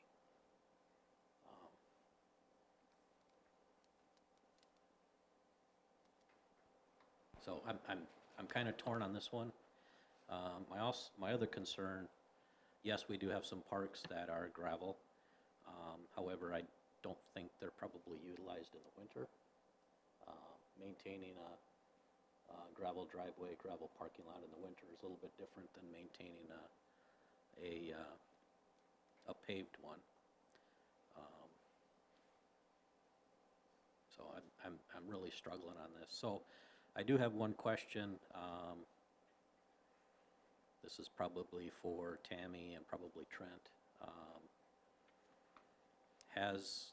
So I'm kind of torn on this one. My other concern, yes, we do have some parks that are gravel. However, I don't think they're probably utilized in the winter. Maintaining a gravel driveway, gravel parking lot in the winter is a little bit different than maintaining a paved one. So I'm really struggling on this. So I do have one question. This is probably for Tammy and probably Trent. Has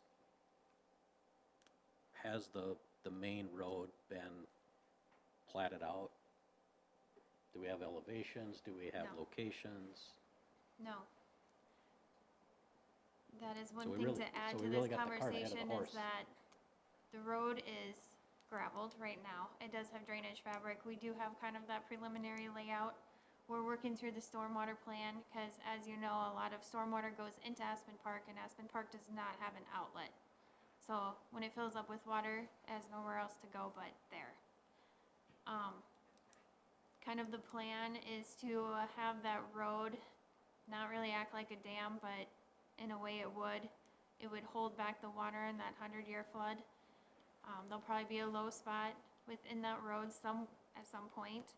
the main road been platted out? Do we have elevations? Do we have No. locations? No. That is So one we thing really- to add so to we this really got the cart ahead of the conversation horse. is that the road is gravelled right now. It does have drainage fabric. We do have kind of that preliminary layout. We're working through the stormwater plan because, as you know, a lot of stormwater goes into Aspen Park and Aspen Park does not have an outlet. So when it fills up with water, it has nowhere else to go but there. Kind of the plan is to have that road not really act like a dam, but in a way it would. It would hold back the water in that 100-year flood. There'll probably be a low spot within that road at some point.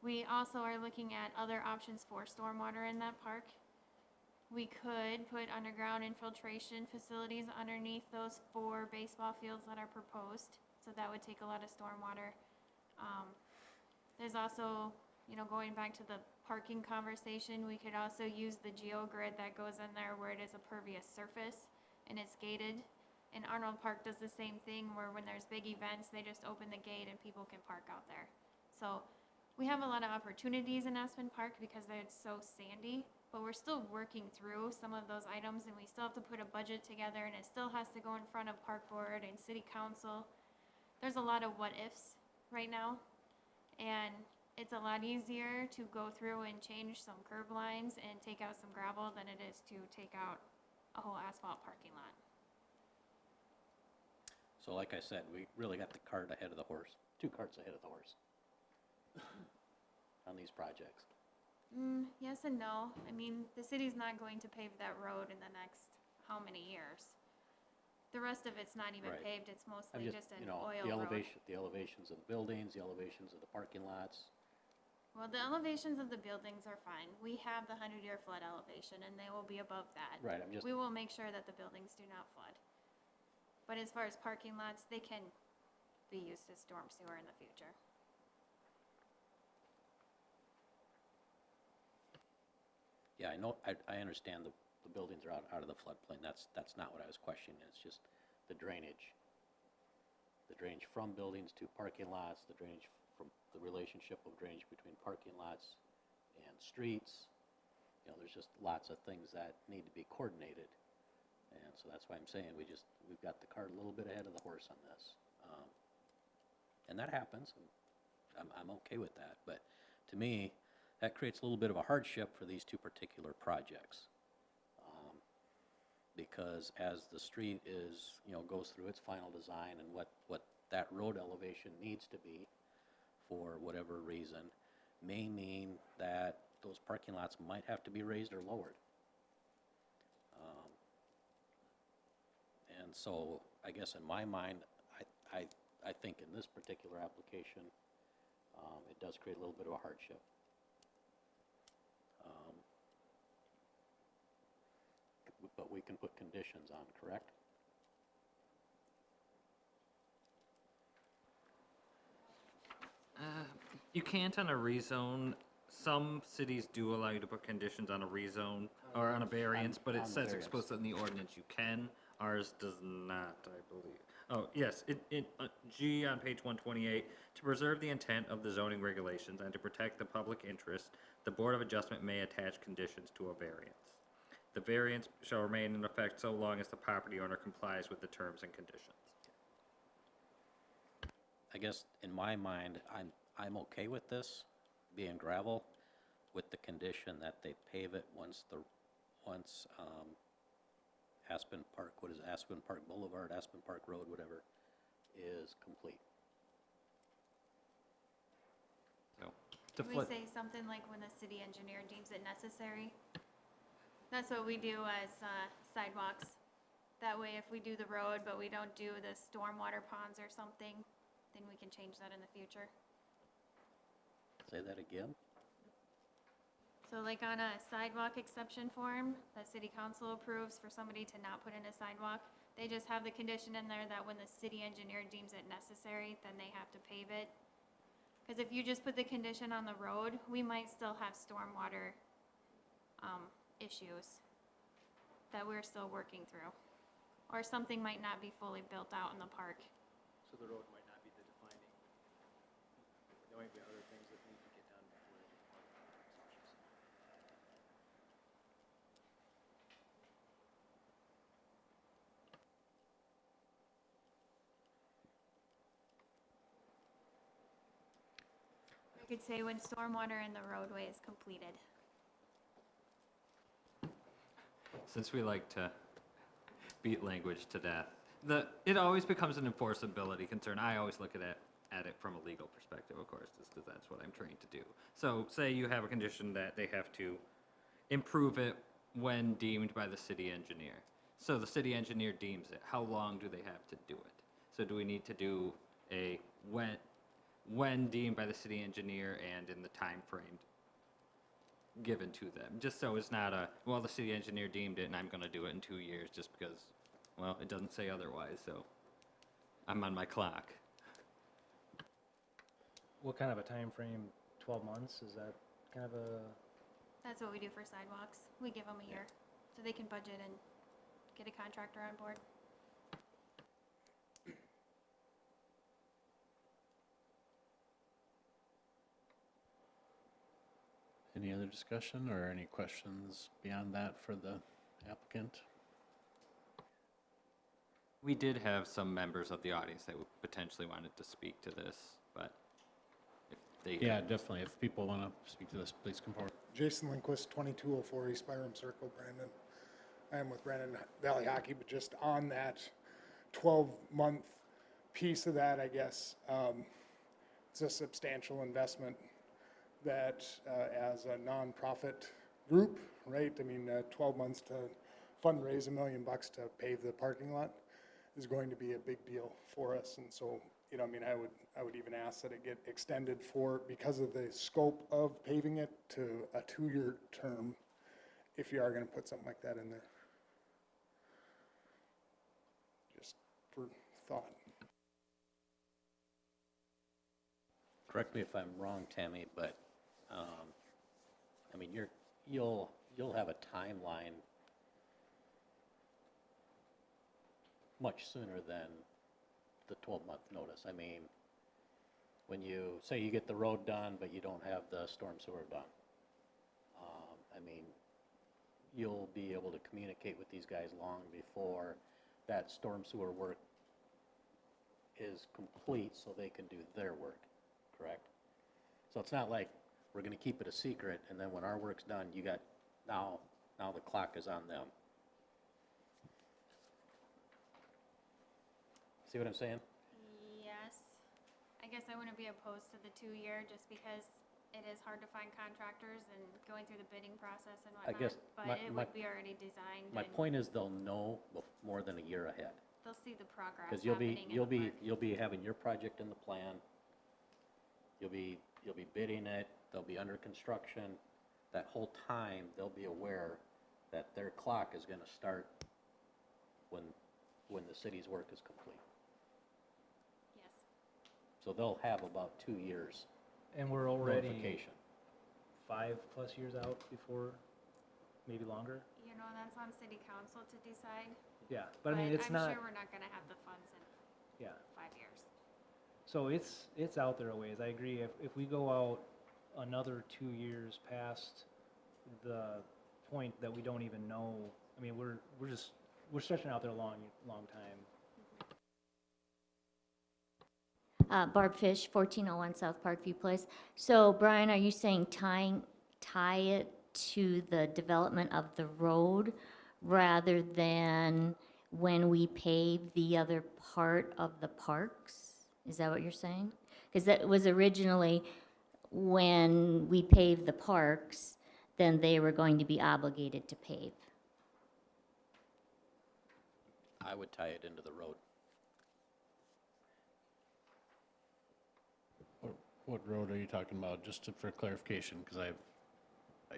We also are looking at other options for stormwater in that park. We could put underground infiltration facilities underneath those 4 baseball fields that are proposed, so that would take a lot of stormwater. There's also, you know, going back to the parking conversation, we could also use the GeoGrid that goes in there where it is a pervious surface and it's gated. And Arnold Park does the same thing where when there's big events, they just open the gate and people can park out there. So we have a lot of opportunities in Aspen Park because it's so sandy, but we're still working through some of those items and we still have to put a budget together and it still has to go in front of Park Board and City Council. There's a lot of what ifs right now. And it's a lot easier to go through and change some curb lines and take out some gravel than it is to take out a whole asphalt parking lot. So like I said, we really got the cart ahead of the horse, 2 carts ahead of the horse on these projects. Yes and no. I mean, the city's not going to pave that road in the next how many years? The rest of it's not even Right. paved, it's I'm mostly just an you know, oil the road. the elevations of the buildings, the elevations of the parking lots. Well, the elevations of the buildings are fine. We have the 100-year flood elevation and they will be above that. Right, I'm just, We will make sure that the buildings do not flood. But as far as parking lots, they can be used as storm sewer in the future. yeah, I know, I understand the buildings are out of the floodplain. That's not what I was questioning. It's just the drainage. The drainage from buildings to parking lots, the drainage from the relationship of drainage between parking lots and streets. You know, there's just lots of things that need to be coordinated. And so that's why I'm saying we've got the cart a little bit ahead of the horse on this. And that happens. And I'm okay with that. But to me, that creates a little bit of a hardship for these 2 particular projects. Because as the street is, you know, goes through its final design and what that road elevation needs to be for whatever reason, may mean that those parking lots might have to be raised or lowered. And so I guess in my mind, I think in this particular application, it does create a little bit of a hardship. But we can put conditions on, correct? You can't on a rezone. Some cities do allow you to put conditions on a rezone or on a variance, but on it the says variance. explicitly in the ordinance you can. Ours does not, I believe. Oh, yes, G on page 128, to preserve the intent of the zoning regulations and to protect the public interest, the Board of Adjustment may attach conditions to a variance. The variance shall remain in effect so long as the property owner complies with the terms and conditions. I guess in my mind, I'm okay with this being gravel with the condition that they pave it once Aspen Park, what is it, Aspen Park Boulevard, Aspen Park Road, whatever, is complete. So, Can we say something like when the city engineer deems it necessary? That's what we do as sidewalks. That way, if we do the road, but we don't do the stormwater ponds or something, then we can change that in the future. Say that again? So like on a sidewalk exception form that city council approves for somebody to not put in a sidewalk, they just have the condition in there that when the city engineer deems it necessary, then they have to pave it. Because if you just put the condition on the road, we might still have stormwater issues that we're still working through. Or something might not be fully built out in the park. So the road might not be the defining. There might be other things that need to get done before they do the park. You could say when stormwater in the roadway is completed. since we like to beat language to death, it always becomes an enforceability concern. I always look at it from a legal perspective, of course, just because that's what I'm trained to do. So say you have a condition that they have to improve it when deemed by the city engineer. So the city engineer deems it. How long do they have to do it? So do we need to do a when deemed by the city engineer and in the time frame given to them? Just so it's not well, the city engineer deemed it and I'm going to do it in 2 years just because, well, it doesn't say otherwise, so I'm on my clock. What kind of a time frame? 12 months, is that kind of a, That's what we do for sidewalks. We give them a year, so they can budget and get a contractor on board. Any other discussion or any questions beyond that for the applicant? We did have some members of the audience that potentially wanted to speak to this, but if they. Yeah, definitely. If people want to speak to this, please come forward. Jason Lindquist, 2204 East Byram Circle, Brandon. I am with Brandon Valley Hockey, but just on that 12-month piece of that, I guess, it's a substantial investment that as a nonprofit group, right? I mean, 12 months to fundraise $1 million to pave the parking lot is going to be a big deal for us. And so, you know, I mean, I would even ask that it get extended for, because of the scope of paving it, to a 2-year term, if you are gonna put something like that in there. Just for thought. Correct me if I'm wrong, Tammy, but, I mean, you'll have a timeline much sooner than the 12-month notice. I mean, when you say you get the road done, but you don't have the storm sewer done, I mean, you'll be able to communicate with these guys long before that storm sewer work is complete so they can do their work, correct? So it's not like we're gonna keep it a secret, and then when our work's done, you got, now the clock is on them. See what I'm saying? Yes. I guess I wouldn't be opposed to the 2-year just because it is hard to find contractors and going through the bidding process and I guess whatnot. But it would be already designed My and point is they'll know more than a year ahead. they'll see the progress Because happening in the park. you'll be having your project in the plan. You'll be bidding it, they'll be under construction. That whole time, they'll be aware that their clock is gonna start when the city's work is complete. Yes. So they'll have about 2 years and we're already notification. 5+ years out before, maybe longer? You know, that's on city council to decide. Yeah, but I mean, it's I'm not, sure we're not gonna have the funds in yeah. 5 years. So it's out there a ways. I agree. If we go out another 2 years past the point that we don't even know, I mean, we're stretching out there a long time. Barb Fish, 1401 South Parkview Place. So Brian, are you saying tie it to the development of the road rather than when we pave the other part of the parks? Is that what you're saying? Because that was originally when we paved the parks, then they were going to be obligated to pave. I would tie it into the road. What road are you talking about, just for clarification, because I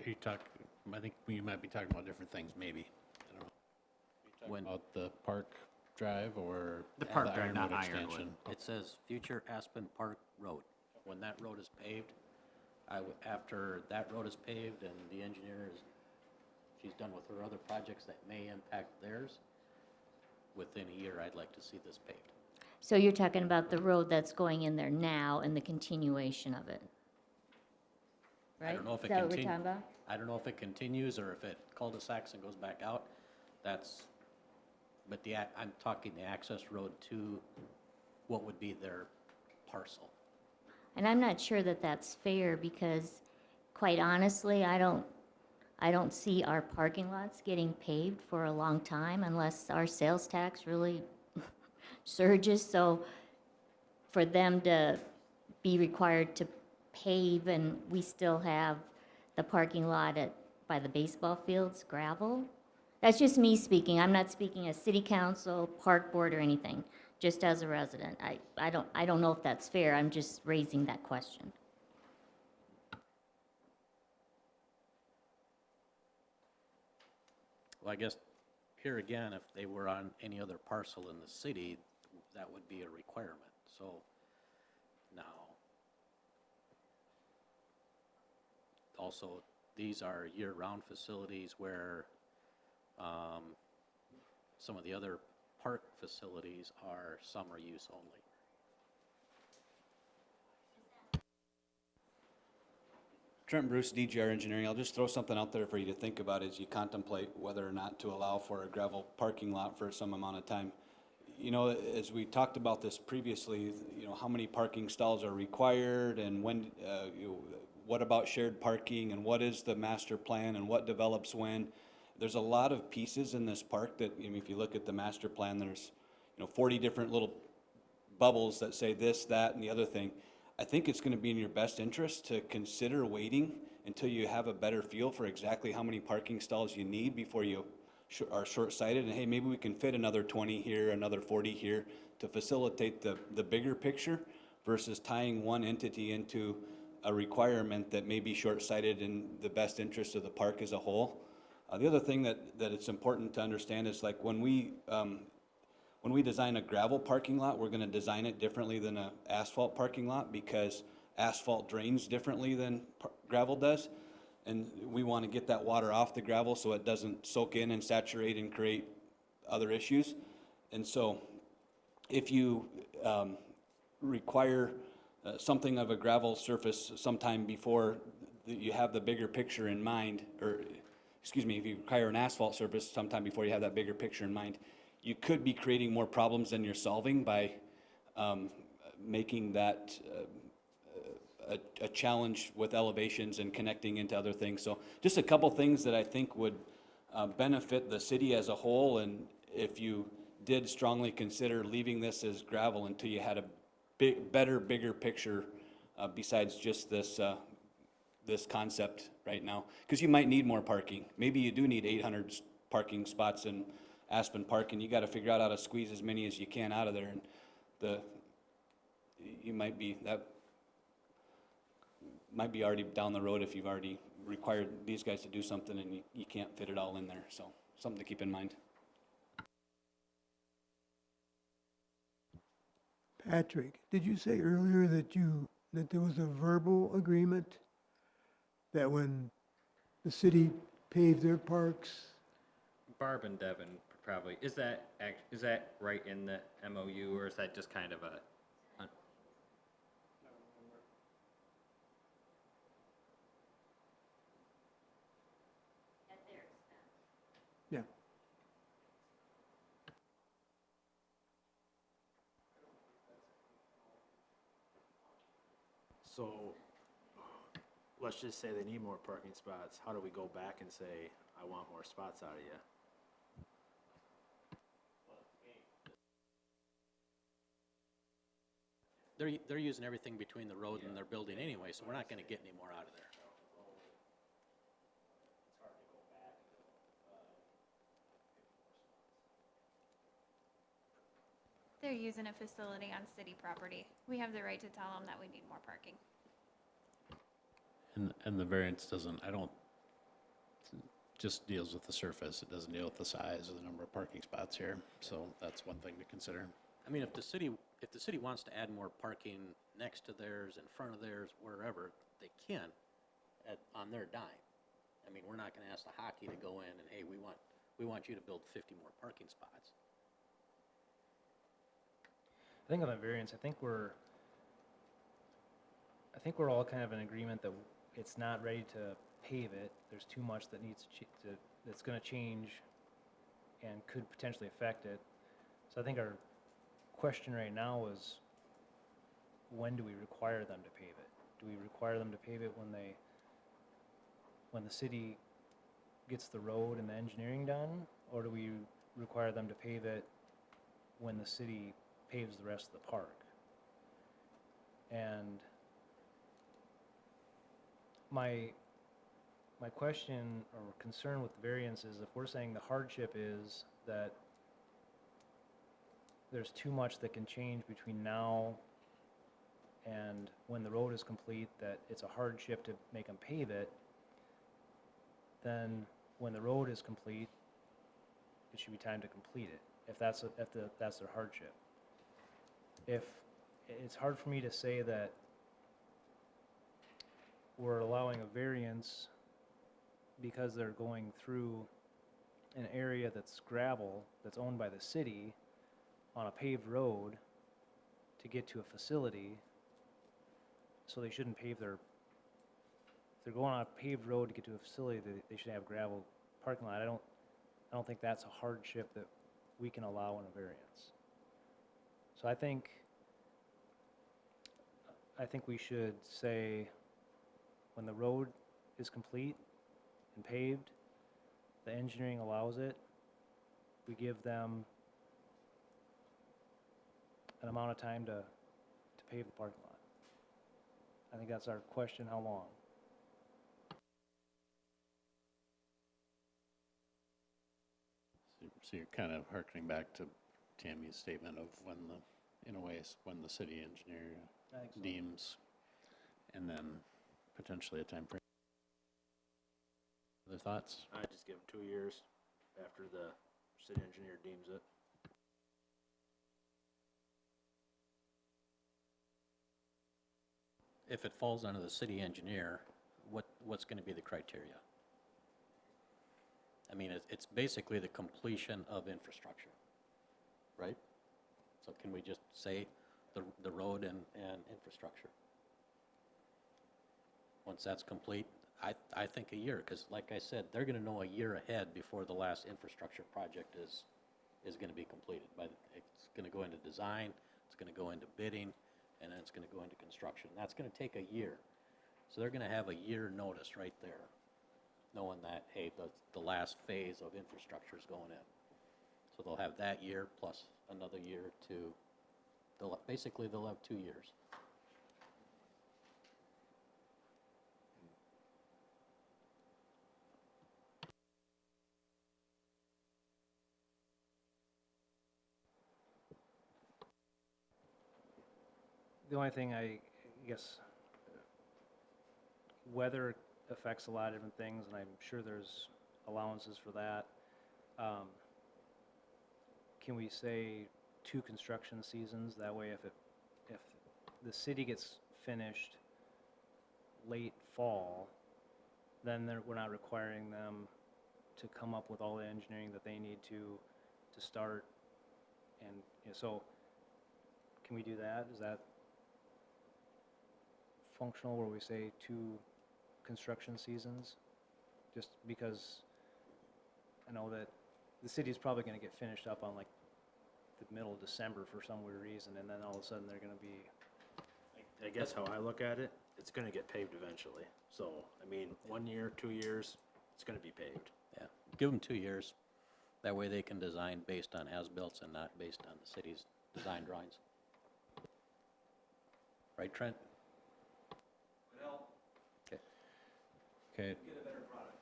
think we might be talking about different things, maybe. I don't know. Are you When- talking about the Park Drive or The Park Drive, Ironwood not extension? Ironwood. It says future Aspen Park Road. When that road is paved, after that road is paved and the engineer she's done with her other projects that may impact theirs, within a year, I'd like to see this paved. So you're talking about the road that's going in there now and the continuation of it? I Right? don't know if Is it that what we're continu- talking about? I don't know if it continues or if it cul-de-sacs and goes back out. But I'm talking the access road to what would be their parcel. And I'm not sure that that's fair because, quite honestly, I don't see our parking lots getting paved for a long time unless our sales tax really surges. So for them to be required to pave and we still have the parking lot by the baseball fields gravel, that's just me speaking. I'm not speaking as city council, park board, or anything, just as a resident. I don't know if that's fair. I'm just raising that question. Well, I guess here again, if they were on any other parcel in the city, that would be a requirement. So now, also, these are year-round facilities where some of the other park facilities are summer use only. Trent Bruce, DGR Engineering. I'll just throw something out there for you to think about as you contemplate whether or not to allow for a gravel parking lot for some amount of time. You know, as we talked about this previously, you know, how many parking stalls are required and when, what about shared parking and what is the master plan and what develops when? There's a lot of pieces in this park that, I mean, if you look at the master plan, there's, 40 different little bubbles that say this, that, and the other thing. I think it's gonna be in your best interest to consider waiting until you have a better feel for exactly how many parking stalls you need before you are short-sighted, and hey, maybe we can fit another 20 here, another 40 here to facilitate the bigger picture versus tying one entity into a requirement that may be short-sighted in the best interest of the park as a whole. The other thing that it's important to understand is like when we design a gravel parking lot, we're gonna design it differently than an asphalt parking lot because asphalt drains differently than gravel does. And we wanna get that water off the gravel so it doesn't soak in and saturate and create other issues. And so if you require something of a gravel surface sometime before you have the bigger picture in mind, or excuse me, if you require an asphalt surface sometime before you have that bigger picture in mind, you could be creating more problems than you're solving by making that a challenge with elevations and connecting into other things. So just a couple things that I think would benefit the city as a whole, and if you did strongly consider leaving this as gravel until you had a bigger picture besides just this concept right now, because you might need more parking. Maybe you do need 800 parking spots in Aspen Park, and you got to figure out how to squeeze as many as you can out of there. And that might be already down the road if you've already required these guys to do something and you can't fit it all in there. So something to keep in mind. Patrick, did you say earlier that there was a verbal agreement that when the city paved their parks? Barb and Devin probably, is that right in the MOU, or is that just kind of a? Yeah. So, let's just say they need more parking spots. How do we go back and say, I want more spots out of you? They're using everything between the road and their building anyway, so we're not gonna get any more out of there. They're using a facility on city property. We have the right to tell them that we need more parking. And the variance doesn't, just deals with the surface. It doesn't deal with the size or the number of parking spots here. So that's one thing to consider. I mean, if the city wants to add more parking next to theirs, in front of theirs, wherever, they can on their dime. I mean, we're not gonna ask the hockey to go in and, hey, we want you to build 50 more parking spots. I think on the variance, I think we're all kind of in agreement that it's not ready to pave it. There's too much that needs that's gonna change and could potentially affect it. So I think our question right now is, when do we require them to pave it? Do we require them to pave it when the city gets the road and the engineering done? Or do we require them to pave it when the city paves the rest of the park? And my question or concern with the variance is, if we're saying the hardship is that there's too much that can change between now and when the road is complete, that it's a hardship to make them pave it, then when the road is complete, it should be time to complete it, if that's their hardship. If it's hard for me to say that we're allowing a variance because they're going through an area that's gravel, that's owned by the city, on a paved road to get to a facility, so they shouldn't pave their, if they're going on a paved road to get to a facility, they should have gravel parking lot. I don't think that's a hardship that we can allow in a variance. So I think we should say, when the road is complete and paved, the engineering allows it, we give them an amount of time to pave the parking lot. I think that's our question, how long? So you're kind of hearkening back to Tammy's statement of when in a way, when the city engineer I think so. deems, and then potentially a time frame. Other thoughts? I just give them 2 years after the city engineer deems it. If it falls under the city engineer, what's going to be the criteria? I mean, it's basically the completion of infrastructure, right? So can we just say the road and infrastructure? Once that's complete, I think a year, because like I said, they're going to know a year ahead before the last infrastructure project is going to be completed. It's going to go into design, it's going to go into bidding, and then it's going to go into construction. That's going to take a year. So they're going to have a year notice right there, knowing that, hey, the last phase of infrastructure is going in. So they'll have that year plus another year basically they'll have 2 years. The only thing I guess, weather affects a lot of different things, and I'm sure there's allowances for that. Can we say 2 construction seasons? That way, if the city gets finished late fall, then we're not requiring them to come up with all the engineering that they need to start. And so, can we do that? Is that functional, where we say 2 construction seasons? Just because I know that the city's probably going to get finished up on like the middle of December for some weird reason, and then all of a sudden they're going to be. I guess how I look at it, it's gonna get paved eventually. So, I mean, 1 year, 2 years, it's gonna be paved. Yeah, give them 2 years. That way they can design based on as-built and not based on the city's design drawings. Right, Trent? Okay. Get a better product.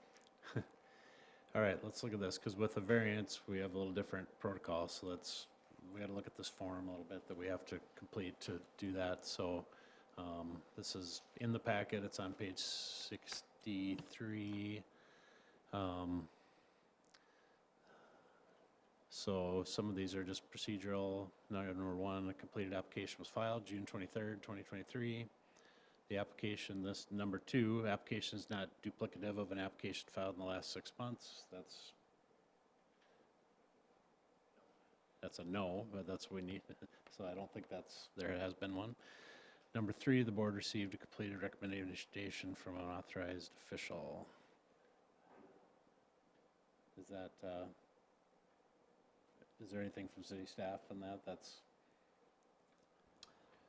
All right, let's look at this, because with the variance, we have a little different protocol, so we gotta look at this form a little bit that we have to complete to do that. So this is in the packet, it's on page 63. So some of these are just procedural. Number 1, a completed application was filed June 23rd, 2023. The application, this number 2, application is not duplicative of an application filed in the last 6 months. That's a no, but that's what we need. So I don't think there has been one. Number 3, the board received a completed recommendation from an authorized official. Is there anything from city staff on that?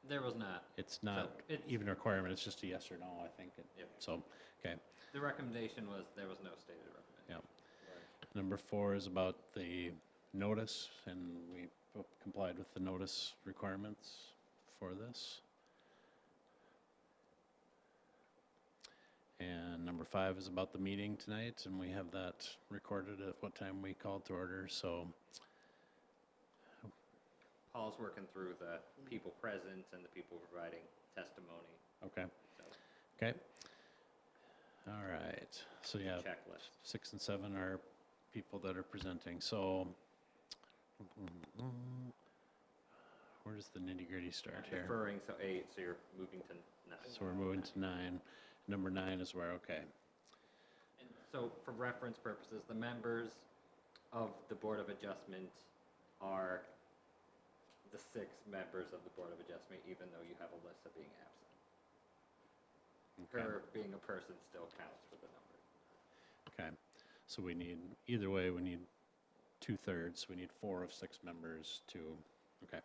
There was not. It's not So even a requirement, it's just a yes or no, I think. Yep. So, okay, The recommendation was there was no stated recommendation. yeah. Number 4 is about the notice, and we complied with the notice requirements for this. And number 5 is about the meeting tonight, and we have that recorded at what time we called to order, so. Paul's working through the people present and the people providing testimony. Okay, So, okay. All right, so yeah, checklist. 6 and 7 are people that are presenting, so. Where does the nitty-gritty start here? Deferring, so 8, so you're moving to 9. So we're moving to 9. Number 9 is where, okay. And so for reference purposes, the members of the Board of Adjustment are the 6 members of the Board of Adjustment, even though you have a list of being absent. Okay. Her being a person still counts for the number. Okay, so we need, either way, we need 2/3, we need 4 of 6 members to, okay.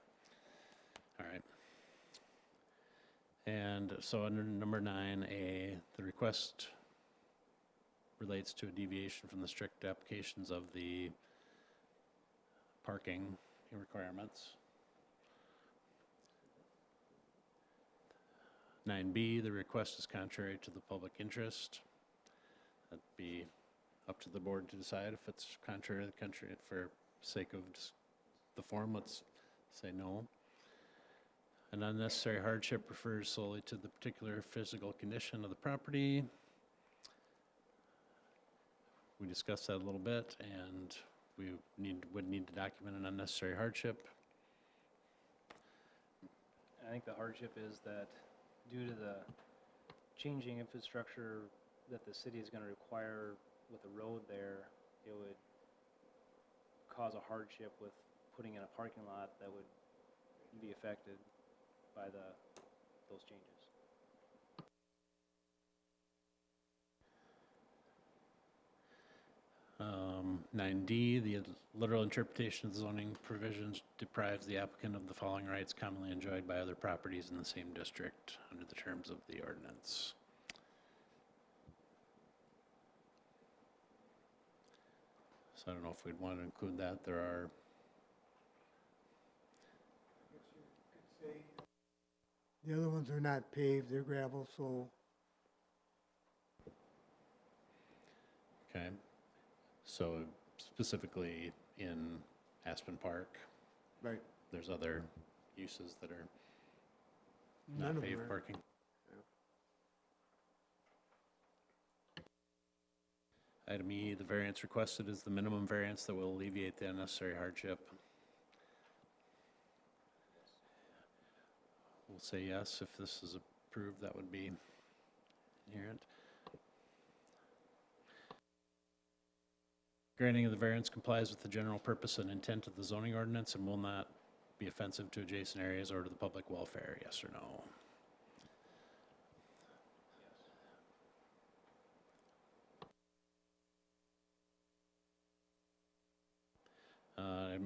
All right. And so under number 9A, the request relates to a deviation from the strict applications of the parking requirements. 9B, the request is contrary to the public interest. That'd be up to the board to decide if it's contrary to the country. For sake of just the form, let's say no. An unnecessary hardship refers solely to the particular physical condition of the property. We discussed that a little bit, and we would need to document an unnecessary hardship. I think the hardship is that due to the changing infrastructure that the city is gonna require with the road there, it would cause a hardship with putting in a parking lot that would be affected by those changes. 9D, the literal interpretation of the zoning provisions deprives the applicant of the following rights commonly enjoyed by other properties in the same district under the terms of the ordinance. So I don't know if we'd want to include that. There are, The other ones are not paved, they're gravel, so okay, so specifically in Aspen Park, Right. there's other uses that are none not of them paved are. parking. Item E, the variance requested is the minimum variance that will alleviate the unnecessary hardship. We'll say yes if this is approved, that would be inherent. Granting of the variance complies with the general purpose and intent of the zoning ordinance and will not be offensive to adjacent areas or to the public welfare, yes or no?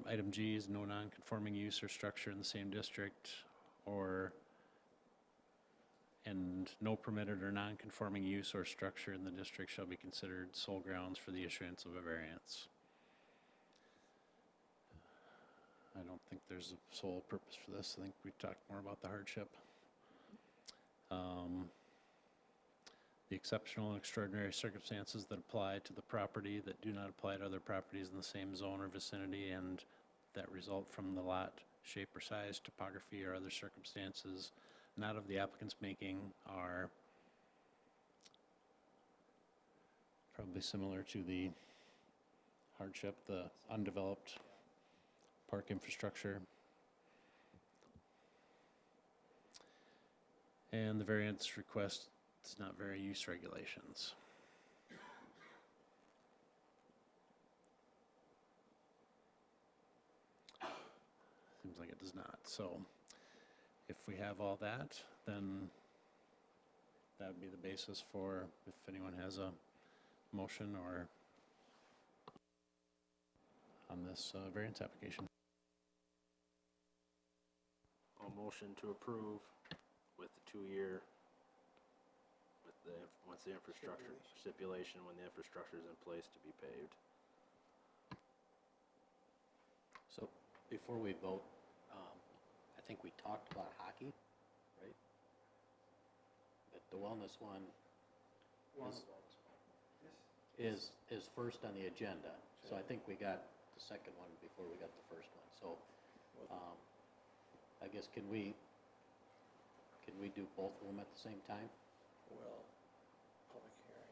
Item G is no non-conforming use or structure in the same district and no permitted or non-conforming use or structure in the district shall be considered sole grounds for the issuance of a variance. I don't think there's a sole purpose for this. I think we talked more about the hardship. The exceptional and extraordinary circumstances that apply to the property that do not apply to other properties in the same zone or vicinity and that result from the lot shape or size, topography, or other circumstances not of the applicant's making are probably similar to the hardship, the undeveloped park infrastructure. And the variance request does not vary use regulations. Seems like it does not. So if we have all that, then that would be the basis for if anyone has a motion or on this variance application. A motion to approve with the 2-year, with the, once the infrastructure, stipulation when the infrastructure is in place to be paved. So before we vote, I think we talked about hockey, right? But the wellness one is first on the agenda. So I think we got the second one before we got the first one. So I guess can we do both of them at the same time? Well,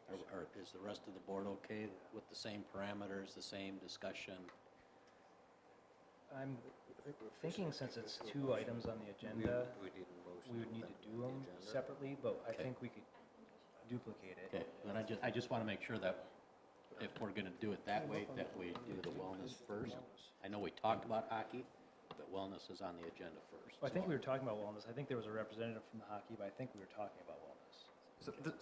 public hearing. Or is the rest of the board okay with the same parameters, the same discussion? I'm thinking since it's 2 items on the agenda, we would need to do them separately, but I Okay. think we could duplicate it. Okay, then I just want to make sure that if we're going to do it that way, that we do the wellness first. I know we talked about hockey, but wellness is on the agenda first. Well, I think we were talking about wellness. I think there was a representative from the hockey, but I think we were talking about wellness.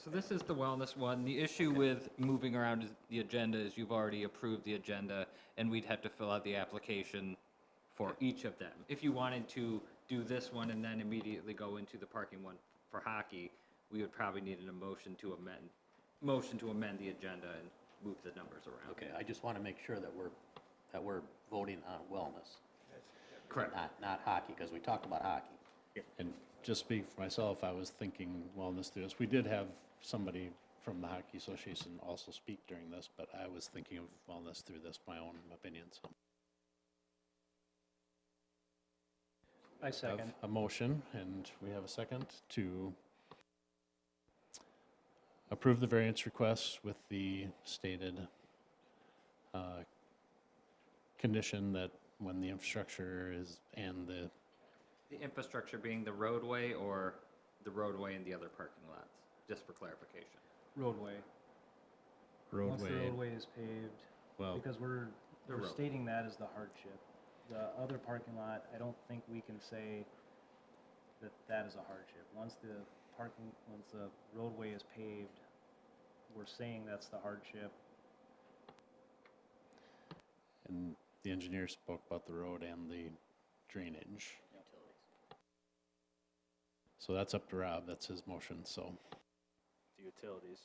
So this is the wellness one. The issue with moving around the agenda is you've already approved the agenda, and we'd have to fill out the application for each of them. If you wanted to do this one and then immediately go into the parking one for hockey, we would probably need a motion to amend the agenda and move the numbers around. Okay, I just want to make sure that we're voting on wellness, Correct. not hockey, because we talked about hockey. And just speak for myself, I was thinking wellness through this. We did have somebody from the Hockey Association also speak during this, but I was thinking of wellness through this, my own opinion, so. I Have second. a motion, and we have a second to approve the variance request with the stated condition that when the infrastructure is, and the, The infrastructure being the roadway or the roadway and the other parking lots, just for clarification. Roadway. Once the roadway, roadway is paved, well, because we're road. stating that as the hardship. The other parking lot, I don't think we can say that that is a hardship. Once the roadway is paved, we're saying that's the hardship. and the engineer spoke about the road and the drainage. So that's up to Rob, that's his motion, so The utilities.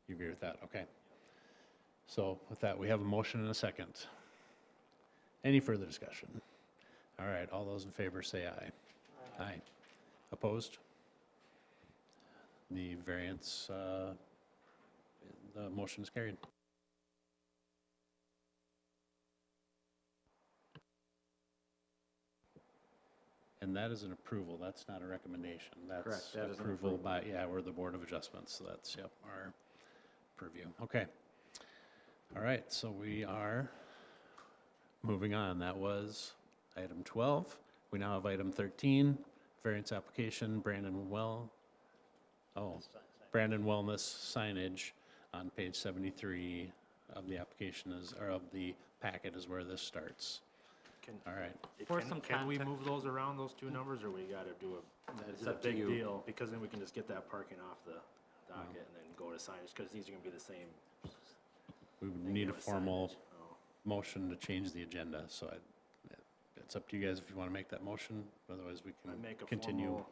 you agree with that, okay. So with that, we have a motion and a second. Any further discussion? All right, all those in favor say aye. Aye. Opposed? The variance, the motion is carried. And that is an approval, that's not a recommendation. Correct, That's that is an approval approval. by, yeah, we're the Board of Adjustments, so that's, yep, our purview. Okay. All right, so we are moving on. That was item 12. We now have item 13, variance application, Brandon Wellness signage on page 73 of the application is, or of the packet is where this starts. All right. For some Can we context- move those around, those two numbers, or we gotta do It's is it a up to big you. deal? Because then we can just get that parking off the docket and then go to signage, because these are gonna be the same. We would thing need a with formal signage. Oh. motion to change the agenda, so it's up to you guys if you want to make that motion, otherwise we I can make a continue. formal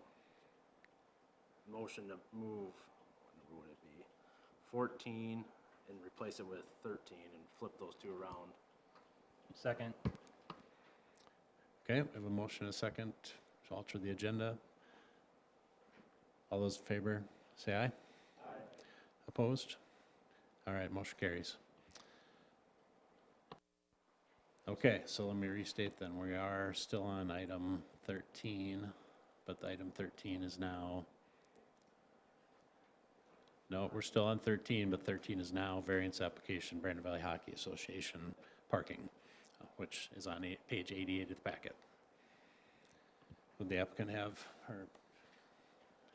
motion to move, what number would it be? 14 and replace it with 13 and flip those two around. Second. Okay, we have a motion and a second to alter the agenda. All those in favor, say aye. Aye. Opposed? All right, motion carries. Okay, so let me restate then. We are still on item 13, but the item 13 is now, no, we're still on 13, but 13 is now variance application, Brandon Valley Hockey Association parking, which is on page 88 of the packet. Would the applicant have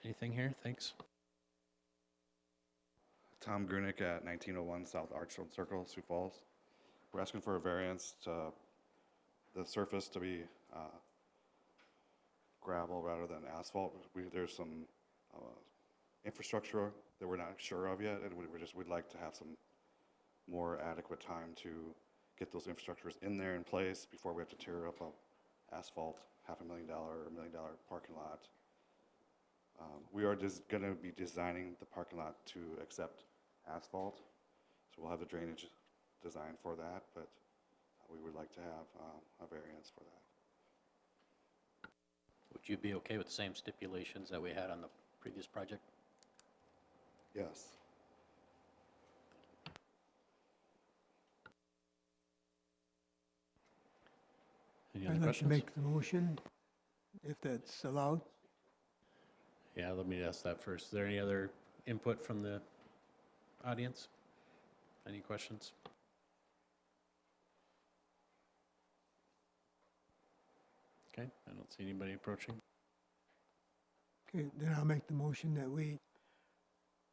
anything here? Thanks. Tom Grunick at 1901 South Archfield Circle, Sioux Falls. We're asking for a variance to the surface to be gravel rather than asphalt. There's some infrastructure that we're not sure of yet, and we'd like to have some more adequate time to get those infrastructures in there in place before we have to tear up a asphalt $500,000 or $1 million parking lot. We are just going to be designing the parking lot to accept asphalt, so we'll have the drainage design for that, but we would like to have a variance for that. Would you be okay with the same stipulations that we had on the previous project? Yes. Any other I'd like to questions? make the motion, if that's allowed. Yeah, let me ask that first. Is there any other input from the audience? Any questions? Okay, I don't see anybody approaching. Okay, then I'll make the motion that we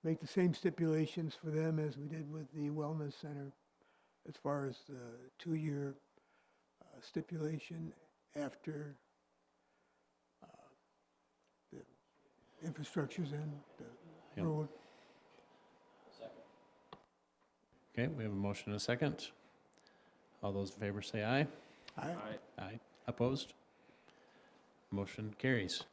make the same stipulations for them as we did with the wellness center as far as the 2-year stipulation after the infrastructure's in, the Yep. road. Okay, we have a motion and a second. All those in favor say aye. Aye. Aye. Opposed? Motion carries.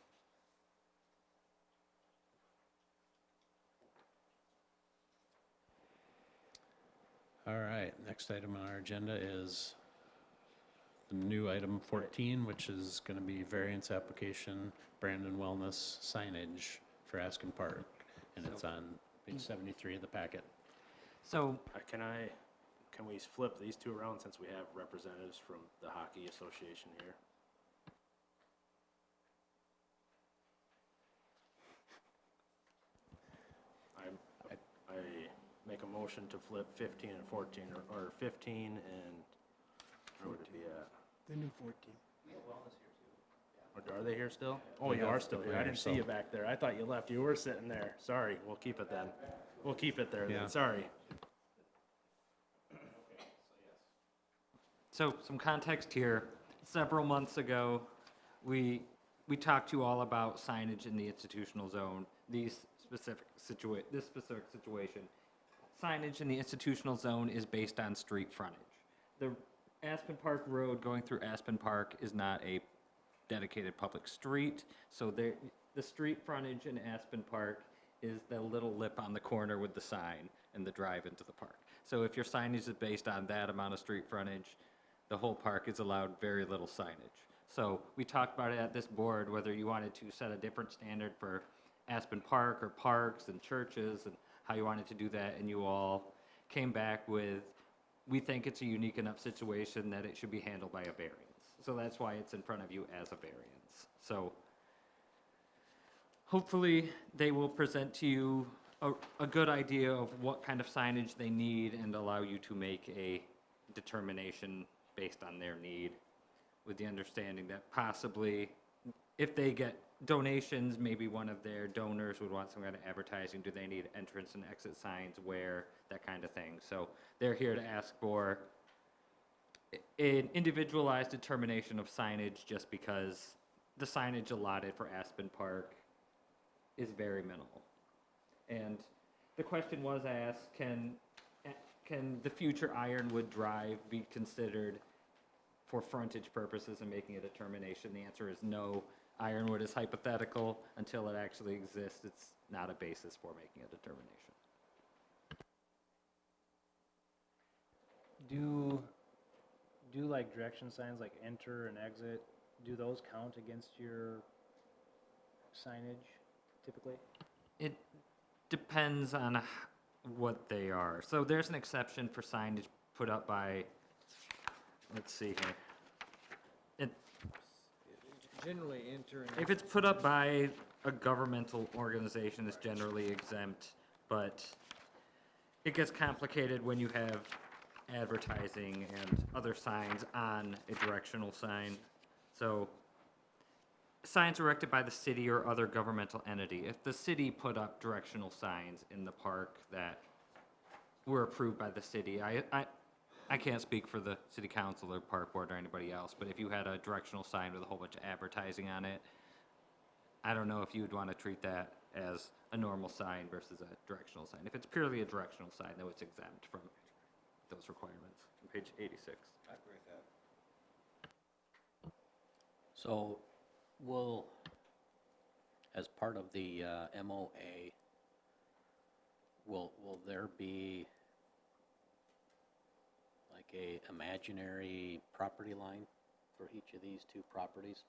All right, next item on our agenda is the new item 14, which is going to be variance application, Brandon Wellness signage for Aspen Park. And it's on page 73 of the packet. So, Can we flip these two around since we have representatives from the Hockey Association here? I make a motion to flip 15 and 14, or 15 and, where would it be at? The new 14. Or are they here still? Oh, We you have- are still we here. I are didn't see still. you back there. I thought you left. You were sitting there. Sorry, we'll keep it then. We'll keep it there Yeah. then, sorry. so some context here. Several months ago, we talked to you all about signage in the institutional zone. This specific situation. Signage in the institutional zone is based on street frontage. The Aspen Park Road going through Aspen Park is not a dedicated public street, so the street frontage in Aspen Park is the little lip on the corner with the sign and the drive into the park. So if your signage is based on that amount of street frontage, the whole park is allowed very little signage. So we talked about it at this board, whether you wanted to set a different standard for Aspen Park or parks and churches and how you wanted to do that, and you all came back with, we think it's a unique enough situation that it should be handled by a variance. So that's why it's in front of you as a variance. So hopefully they will present to you a good idea of what kind of signage they need and allow you to make a determination based on their need, with the understanding that possibly if they get donations, maybe one of their donors would want some kind of advertising. Do they need entrance and exit signs, where, that kind of thing. So they're here to ask for an individualized determination of signage, just because the signage allotted for Aspen Park is very minimal. And the question was asked, can the future Ironwood Drive be considered for frontage purposes and making a determination? The answer is no. Ironwood is hypothetical. Until it actually exists, it's not a basis for making a determination. Do like direction signs like enter and exit, do those count against your signage typically? It depends on what they are. So there's an exception for signage put up by, let's see here. Generally enter and. If it's put up by a governmental organization, it's generally exempt, but it gets complicated when you have advertising and other signs on a directional sign. So signs erected by the city or other governmental entity. If the city put up directional signs in the park that were approved by the city, I can't speak for the city council or park board or anybody else, but if you had a directional sign with a whole bunch of advertising on it, I don't know if you would want to treat that as a normal sign versus a directional sign. If it's purely a directional sign, though, it's exempt from those requirements. On page 86. I agree with that. So will, as part of the MOA, will there be like a imaginary property line for each of these two properties?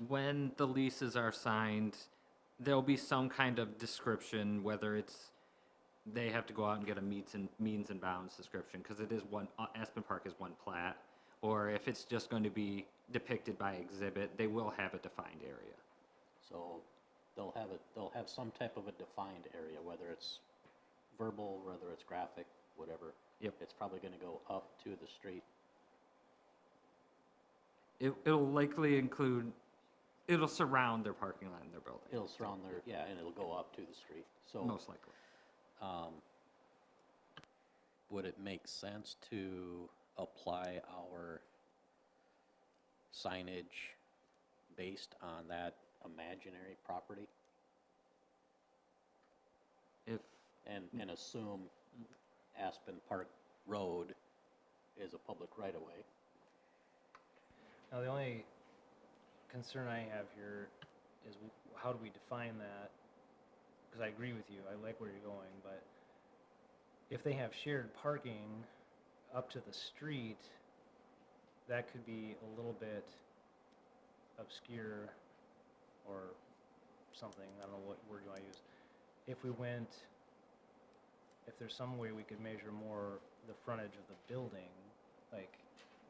When the leases are signed, there'll be some kind of description, whether it's they have to go out and get a means and bounds description, because it is one, Aspen Park is one plat, or if it's just going to be depicted by exhibit, they will have a defined area. So they'll have some type of a defined area, whether it's verbal, whether it's graphic, whatever. Yep. It's probably gonna go up to the street. It'll likely include, It'll surround their parking lot in their building. It'll surround their, yeah, and it'll go up to the street. So, Most likely. would it make sense to apply our signage based on that imaginary property If, and assume Aspen Park Road is a public right-of-way? Now, the only concern I have here is how do we define that? Because I agree with you, I like where you're going, but if they have shared parking up to the street, that could be a little bit obscure or something, I don't know what word you want to use. If there's some way we could measure more the frontage of the building, like,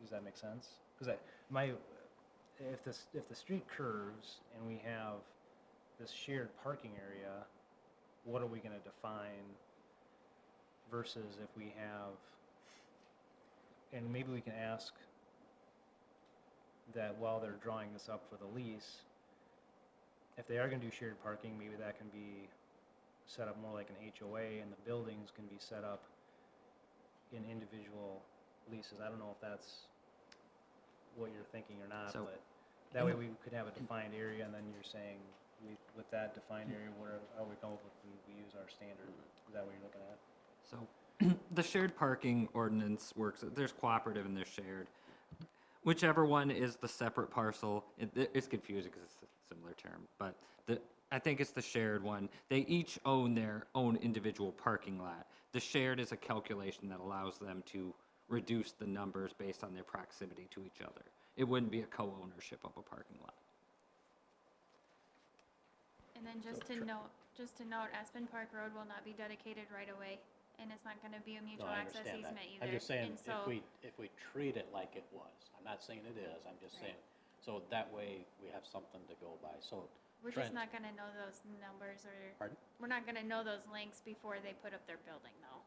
does that make sense? Because if the street curves and we have this shared parking area, what are we gonna define versus if we have, and maybe we can ask that while they're drawing this up for the lease, if they are gonna do shared parking, maybe that can be set up more like an HOA and the buildings can be set up in individual leases. I don't know if that's what you're thinking or not, So- but that way we could have a defined area, and then you're saying, with that defined area, how we come up with, we use our standard. Is that what you're looking at? so, the shared parking ordinance works, there's cooperative and there's shared. Whichever one is the separate parcel, it's confusing because it's a similar term, but I think it's the shared one. They each own their own individual parking lot. The shared is a calculation that allows them to reduce the numbers based on their proximity to each other. It wouldn't be a co-ownership of a parking lot. And then just to note, Aspen Park Road will not be dedicated right away, and it's not gonna be a No, mutual I access understand that. easement either. I'm just saying, And so, if we treat it like it was, I'm not saying it is, I'm just saying, so that way we have something to go by, so. we're Trent, just not gonna know those numbers or, Pardon? we're not gonna know those links before they put up their building though.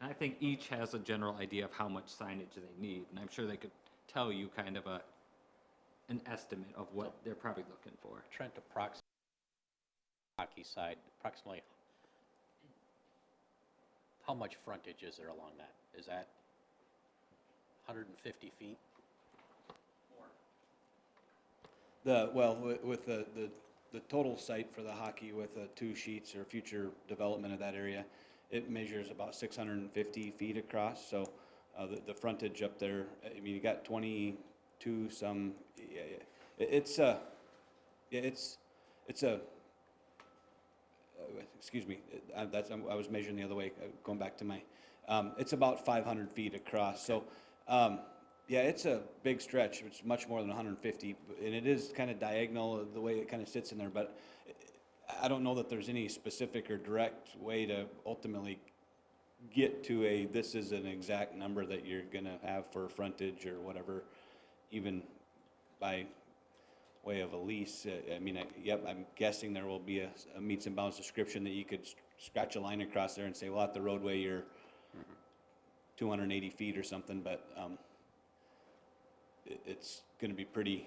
And I think each has a general idea of how much signage they need, and I'm sure they could tell you kind of an estimate of what they're probably looking for. Trent, approximately, hockey side, approximately, how much frontage is there along that? Is that 150 feet? With the total site for the hockey with 2 sheets or future development of that area, it measures about 650 feet across, so the frontage up there, I mean, you got 22 some, it's a, excuse me, I was measuring the other way, going back to my, it's about 500 feet across, so, yeah, it's a big stretch. It's much more than 150, and it is kind of diagonal the way it kind of sits in there, but I don't know that there's any specific or direct way to ultimately get to this is an exact number that you're gonna have for frontage or whatever, even by way of a lease. I mean, I'm guessing there will be a meets and bounds description that you could scratch a line across there and say, well, at the roadway, you're 280 feet or something, but, it's going to be pretty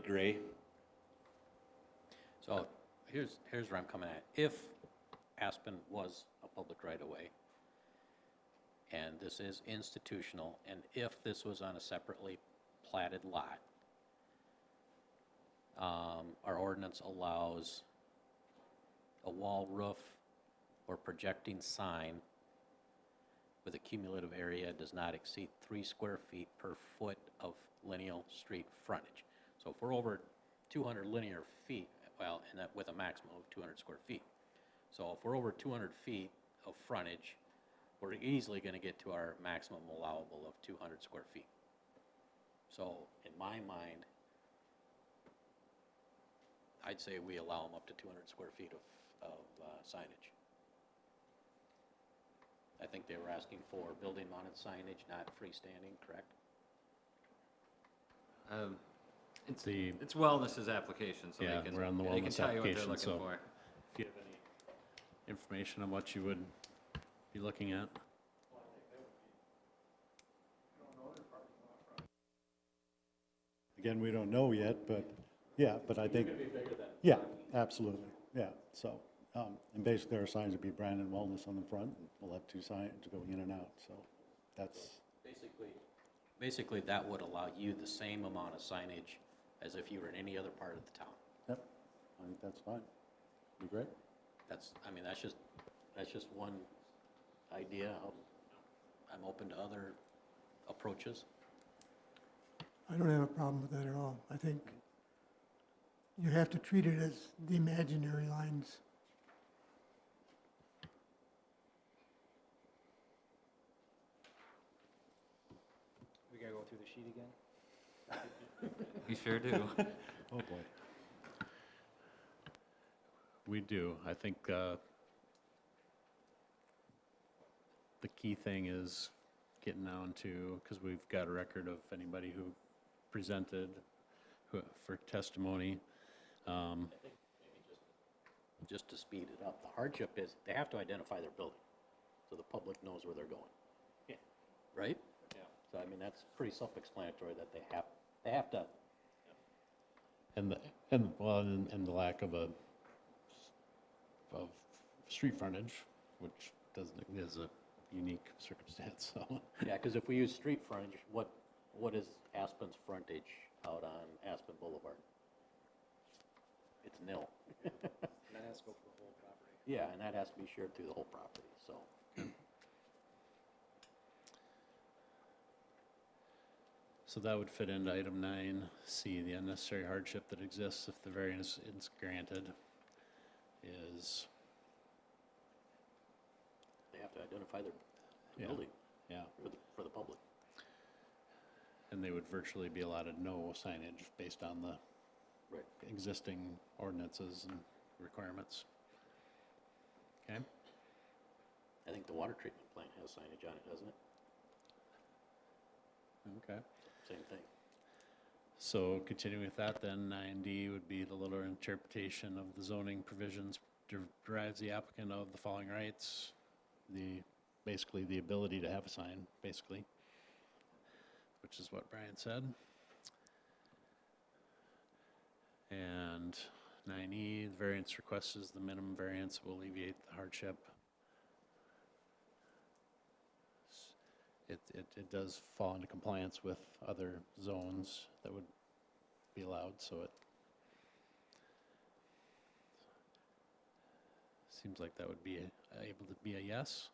gray. So here's where I'm coming at. If Aspen was a public right-of-way, and this is institutional, and if this was on a separately platted lot, our ordinance allows a wall, roof, or projecting sign with a cumulative area does not exceed 3 square feet per foot of lineal street frontage. So if we're over 200 linear feet, well, and that with a maximum of 200 square feet. So if we're over 200 feet of frontage, we're easily going to get to our maximum allowable of 200 square feet. So in my mind, I'd say we allow them up to 200 square feet of signage. I think they were asking for building mounted signage, not freestanding, correct? It's wellness's application, so Yeah, they can, we're on the they can wellness tell you what they're application, looking so for. if you have any information on what you would be looking at. Again, we don't know yet, but Yeah, but I think. Yeah, absolutely, yeah, so, and basically our signs would be Brandon Wellness on the front, and we'll have 2 signs to go in and out, so that's, Basically, that would allow you the same amount of signage as if you were in any other part of the town. yep, I think that's fine, be great. That's just one idea. I'm open to other approaches. I don't have a problem with that at all. I think you have to treat it as the imaginary lines. We gotta go through the sheet again? We sure do. Oh, boy. We do. I think the key thing is getting down to, because we've got a record of anybody who presented for testimony. Just to speed it up, the hardship is they have to identify their building, so the public knows where they're going. Yeah. Right? Yeah. So I mean, that's pretty self-explanatory that they have to, And the lack of street frontage, which is a unique circumstance, so. yeah, because if we use street frontage, what is Aspen's frontage out on Aspen Boulevard? It's nil. And that has to go for the whole property. Yeah, and that has to be shared through the whole property, so. So that would fit into item 9C, the unnecessary hardship that exists if the variance is granted is, They have to identify their Yeah. building yeah, for the public. and they would virtually be allotted no signage based on the Right. existing ordinances and requirements. Okay? I think the water treatment plant has signage on it, doesn't it? Okay. Same thing. So continuing with that, then 9D would be the Littler interpretation of the zoning provisions derives the applicant of the following rights. Basically the ability to have a sign, basically, which is what Brian said. And 9E, the variance request is the minimum variance will alleviate the hardship. It does fall into compliance with other zones that would be allowed, so it seems like that would be able to be a yes.